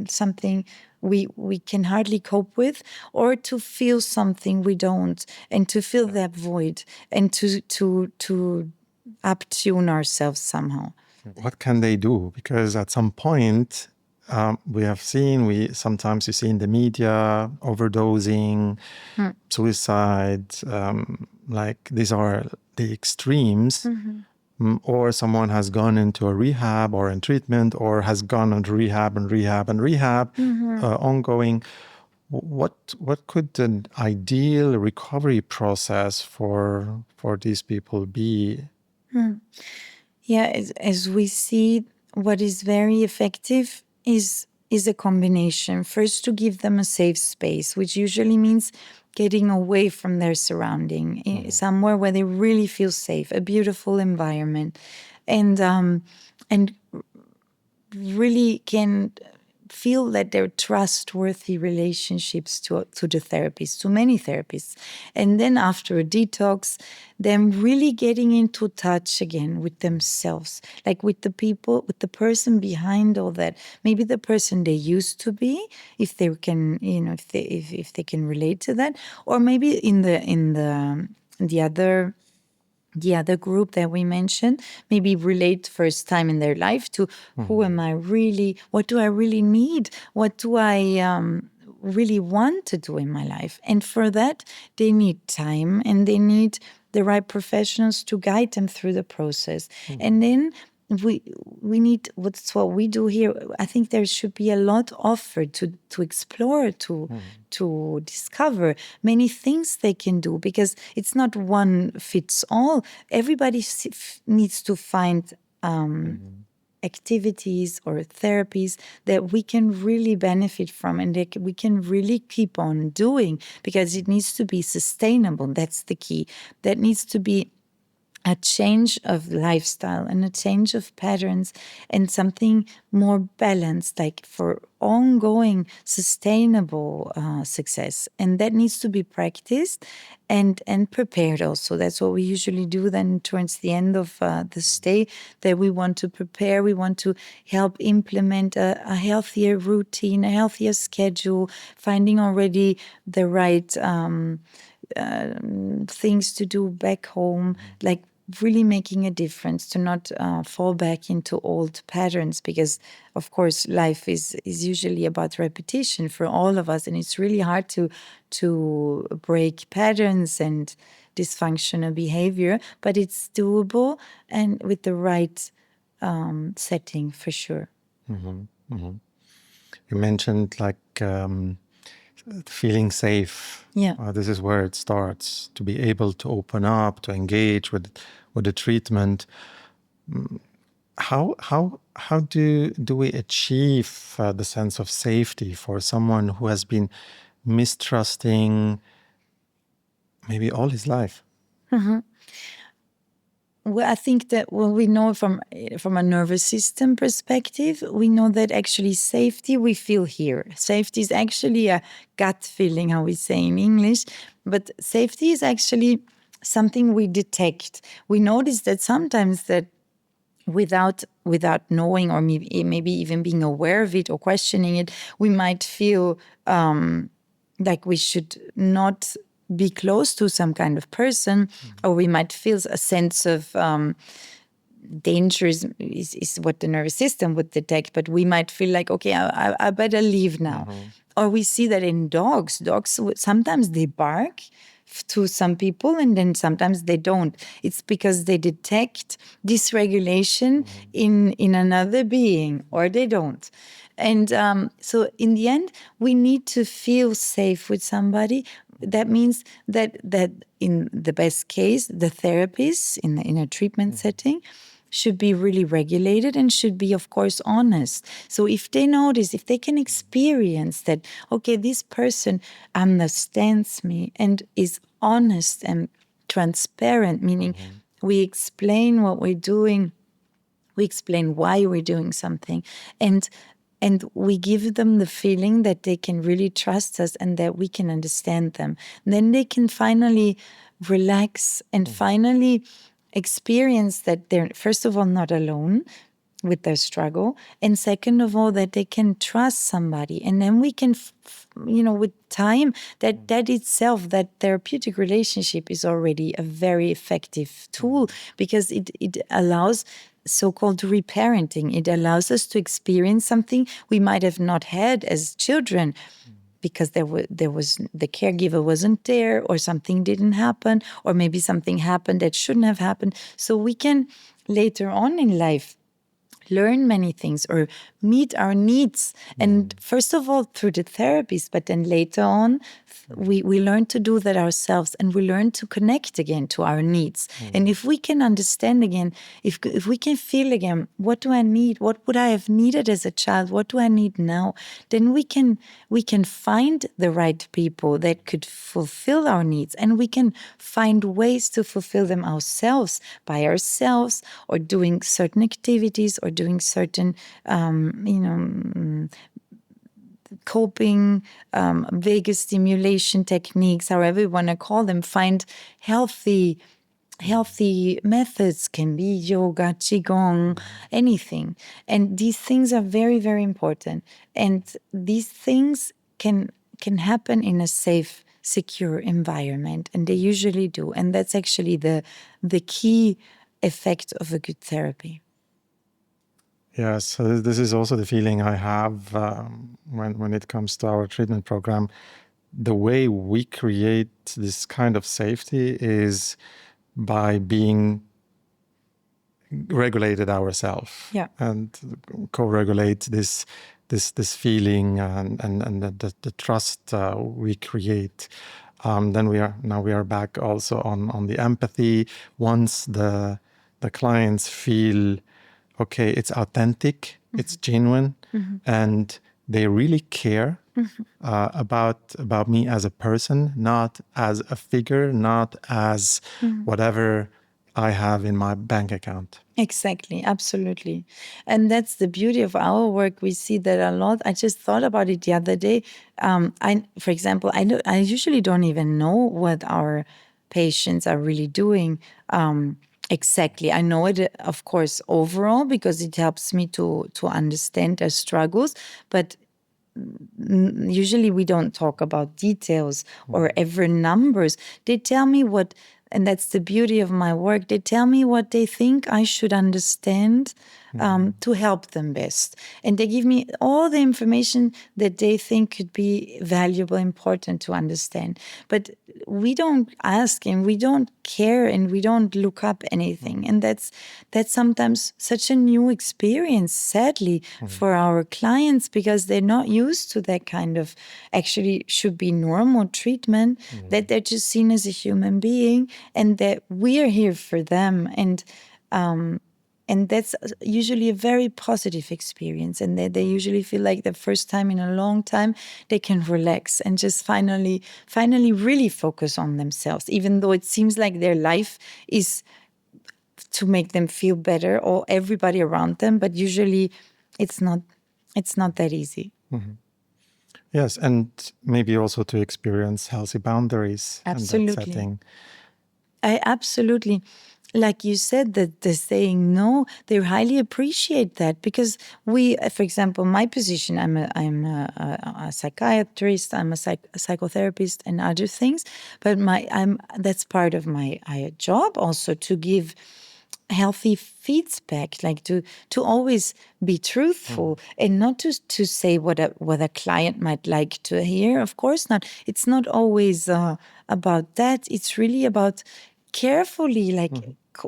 something we can hardly cope with, or to feel something we don't, and to fill that void, and to up-tune ourselves somehow. What can they do? Because at some point, we have seen, sometimes you see in the media, overdosing, suicide, like these are the extremes. Or someone has gone into a rehab or in treatment, or has gone into rehab and rehab and rehab, ongoing. What could an ideal recovery process for these people be? Yeah, as we see, what is very effective is a combination. First, to give them a safe space, which usually means getting away from their surrounding, somewhere where they really feel safe, a beautiful environment, and really can feel that they're trustworthy relationships to the therapist, to many therapists. And then after a detox, them really getting into touch again with themselves, like with the people, with the person behind all that, maybe the person they used to be, if they can, if they can relate to that, or maybe in the other group that we mentioned, maybe relate first time in their life to who am I really, what do I really need, what do I really want to do in my life. And for that, they need time and they need the right professionals to guide them through the process. And then we need, what's what we do here. I think there should be a lot offered to explore, to discover many things they can do, because it's not one fits all. Everybody needs to find activities or therapies that we can really benefit from and that we can really keep on doing, because it needs to be sustainable. That's the key. That needs to be a change of lifestyle and a change of patterns and something more balanced, like for ongoing sustainable success. And that needs to be practiced and prepared also. That's what we usually do then towards the end of the stay, that we want to prepare, we want to help implement a healthier routine, a healthier schedule, finding already the right things to do back home, like really making a difference, to not fall back into old patterns, because of course life is usually about repetition for all of us, and it's really hard to break patterns and dysfunctional behavior, but it's doable and with the right setting for sure. You mentioned feeling safe. Yeah. This is where it starts, to be able to open up, to engage with the treatment. How do we achieve the sense of safety for someone who has been mistrusting maybe all his life? Well, I think that we know from a nervous system perspective, we know that actually safety we feel here. Safety is actually a gut feeling, how we say in English, but safety is actually something we detect. We notice that sometimes that without knowing, or maybe even being aware of it or questioning it, we might feel like we should not be close to some kind of person, or we might feel a sense of danger is what the nervous system would detect, but we might feel like, okay, I better leave now. Or we see that in dogs sometimes they bark to some people and then sometimes they don't. It's because they detect dysregulation in another being, or they don't. And so in the end, we need to feel safe with somebody. That means that in the best case, the therapist in a treatment setting should be really regulated and should be, of course, honest. So if they notice, if they can experience that, okay, this person understands me and is honest and transparent, meaning we explain what we're doing, we explain why we're doing something, and we give them the feeling that they can really trust us and that we can understand them. Then they can finally relax and finally experience that they're, first of all, not alone with their struggle, and second of all, that they can trust somebody. And then we can, with time, that itself, that therapeutic relationship is already a very effective tool, because it allows so-called reparenting. It allows us to experience something we might have not had as children, because there was the caregiver wasn't there, or something didn't happen, or maybe something happened that shouldn't have happened. So we can later on in life learn many things, or meet our needs. And first of all, through the therapies, but then later on, we learn to do that ourselves, and we learn to connect again to our needs. And if we can understand again, if we can feel again, what do I need? What would I have needed as a child? What do I need now? Then we can find the right people that could fulfill our needs, and we can find ways to fulfill them ourselves, by ourselves, or doing certain activities, or doing certain coping, vagus stimulation techniques, however you want to call them. Find healthy methods, can be yoga, qigong, anything. And these things are very, very important. And these things can happen in a safe, secure environment, and they usually do. And that's actually the key effect of a good therapy. Yes, so this is also the feeling I have when it comes to our treatment program. The way we create this kind of safety is by being regulated ourselves, and co-regulate this feeling and the trust we create. Then we are back also on the empathy. Once the clients feel okay, it's authentic, it's genuine, and they really care about me as a person, not as a figure, not as whatever I have in my bank account. Exactly, absolutely. And that's the beauty of our work. We see that a lot. I just thought about it the other day. For example, I usually don't even know what our patients are really doing exactly. I know it, of course, overall, because it helps me to understand their struggles. But usually we don't talk about details or ever numbers. They tell me what, and that's the beauty of my work, they tell me what they think I should understand to help them best. And they give me all the information that they think could be valuable, important to understand. But we don't ask, and we don't care, and we don't look up anything. And that's sometimes such a new experience, sadly, for our clients, because they're not used to that kind of, actually should be normal treatment, that they're just seen as a human being, and that we're here for them. And that's usually a very positive experience, and they usually feel like the first time in a long time they can relax and just finally really focus on themselves, even though it seems like their life is to make them feel better, or everybody around them, but usually it's not that easy. Yes, and maybe also to experience healthy boundaries in that setting. Absolutely. Like you said, that the saying no, they highly appreciate that, because we, for example, my position, I'm a psychiatrist, I'm a psychotherapist, and other things. But that's part of my job also, to give healthy feedback, like to always be truthful, and not to say what a client might like to hear. Of course not. It's not always about that. It's really about carefully, like,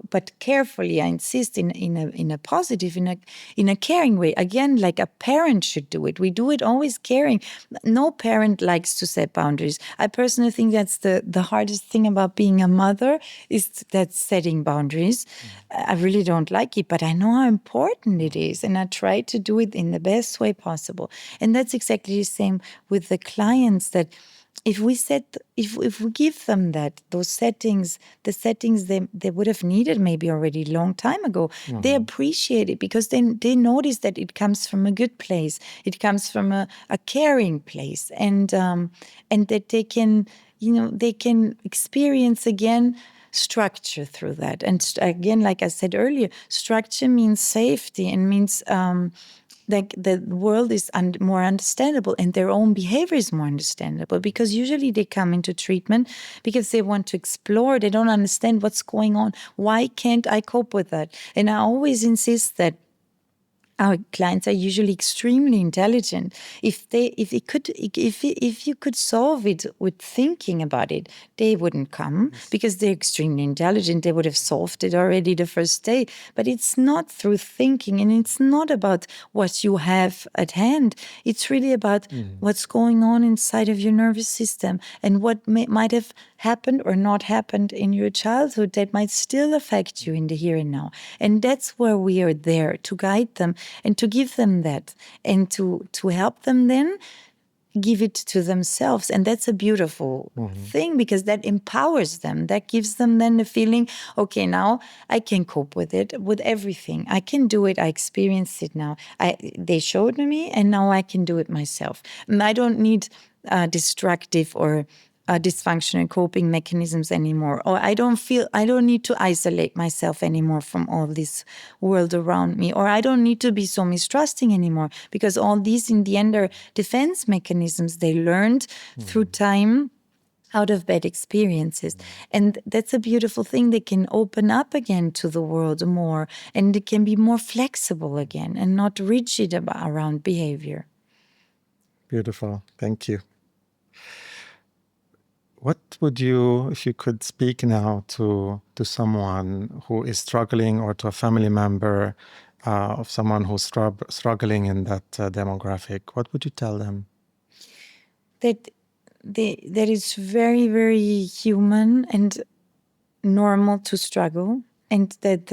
but carefully, I insist, in a positive, in a caring way. Again, like a parent should do it. We do it always caring. No parent likes to set boundaries. I personally think that's the hardest thing about being a mother, is that setting boundaries. I really don't like it, but I know how important it is, and I try to do it in the best way possible. And that's exactly the same with the clients, that if we give them those settings, the settings they would have needed maybe already a long time ago, they appreciate it, because they notice that it comes from a good place, it comes from a caring place, and that they can experience again structure through that. And again, like I said earlier, structure means safety, and means like the world is more understandable, and their own behavior is more understandable, because usually they come into treatment because they want to explore. They don't understand what's going on. Why can't I cope with that? And I always insist that our clients are usually extremely intelligent. If you could solve it with thinking about it, they wouldn't come because they're extremely intelligent. They would have solved it already the first day. But it's not through thinking, and it's not about what you have at hand. It's really about what's going on inside of your nervous system and what might have happened or not happened in your childhood that might still affect you in the here and now. And that's where we are there to guide them and to give them that and to help them then give it to themselves. And that's a beautiful thing because that empowers them. That gives them then the feeling, okay, now I can cope with it, with everything. I can do it. I experienced it now. They showed me and now I can do it myself. And I don't need destructive or dysfunctional coping mechanisms anymore. Or I don't need to isolate myself anymore from all this world around me. Or I don't need to be so mistrusting anymore because all these in the end are defense mechanisms they learned through time out of bad experiences. And that's a beautiful thing. They can open up again to the world more and they can be more flexible again and not rigid around behavior. Beautiful. Thank you. What would you, if you could speak now to someone who is struggling or to a family member of someone who's struggling in that demographic, what would you tell them? That is very, very human and normal to struggle, and that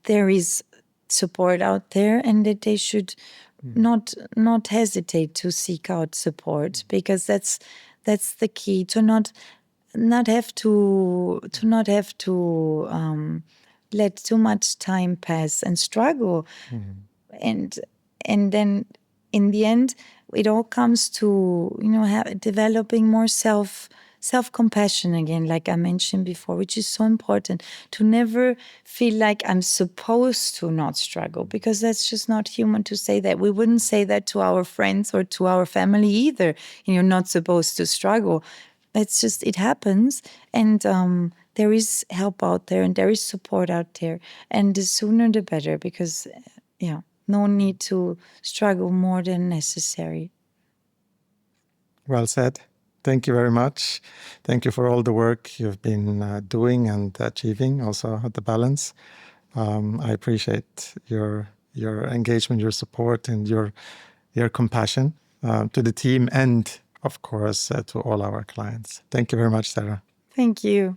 there is support out there, and that they should not hesitate to seek out support, because that's the key, to not have to let too much time pass and struggle. And then in the end it all comes to developing more self-compassion again, like I mentioned before, which is so important, to never feel like I'm supposed to not struggle, because that's just not human to say that. We wouldn't say that to our friends or to our family either. You're not supposed to struggle. It's just, it happens, and there is help out there and there is support out there, and the sooner the better, because no need to struggle more than necessary. Well said. Thank you very much. Thank you for all the work you've been doing and achieving also at the Balance. I appreciate your engagement, your support, and your compassion to the team and, of course, to all our clients. Thank you very much, Sarah. Thank you.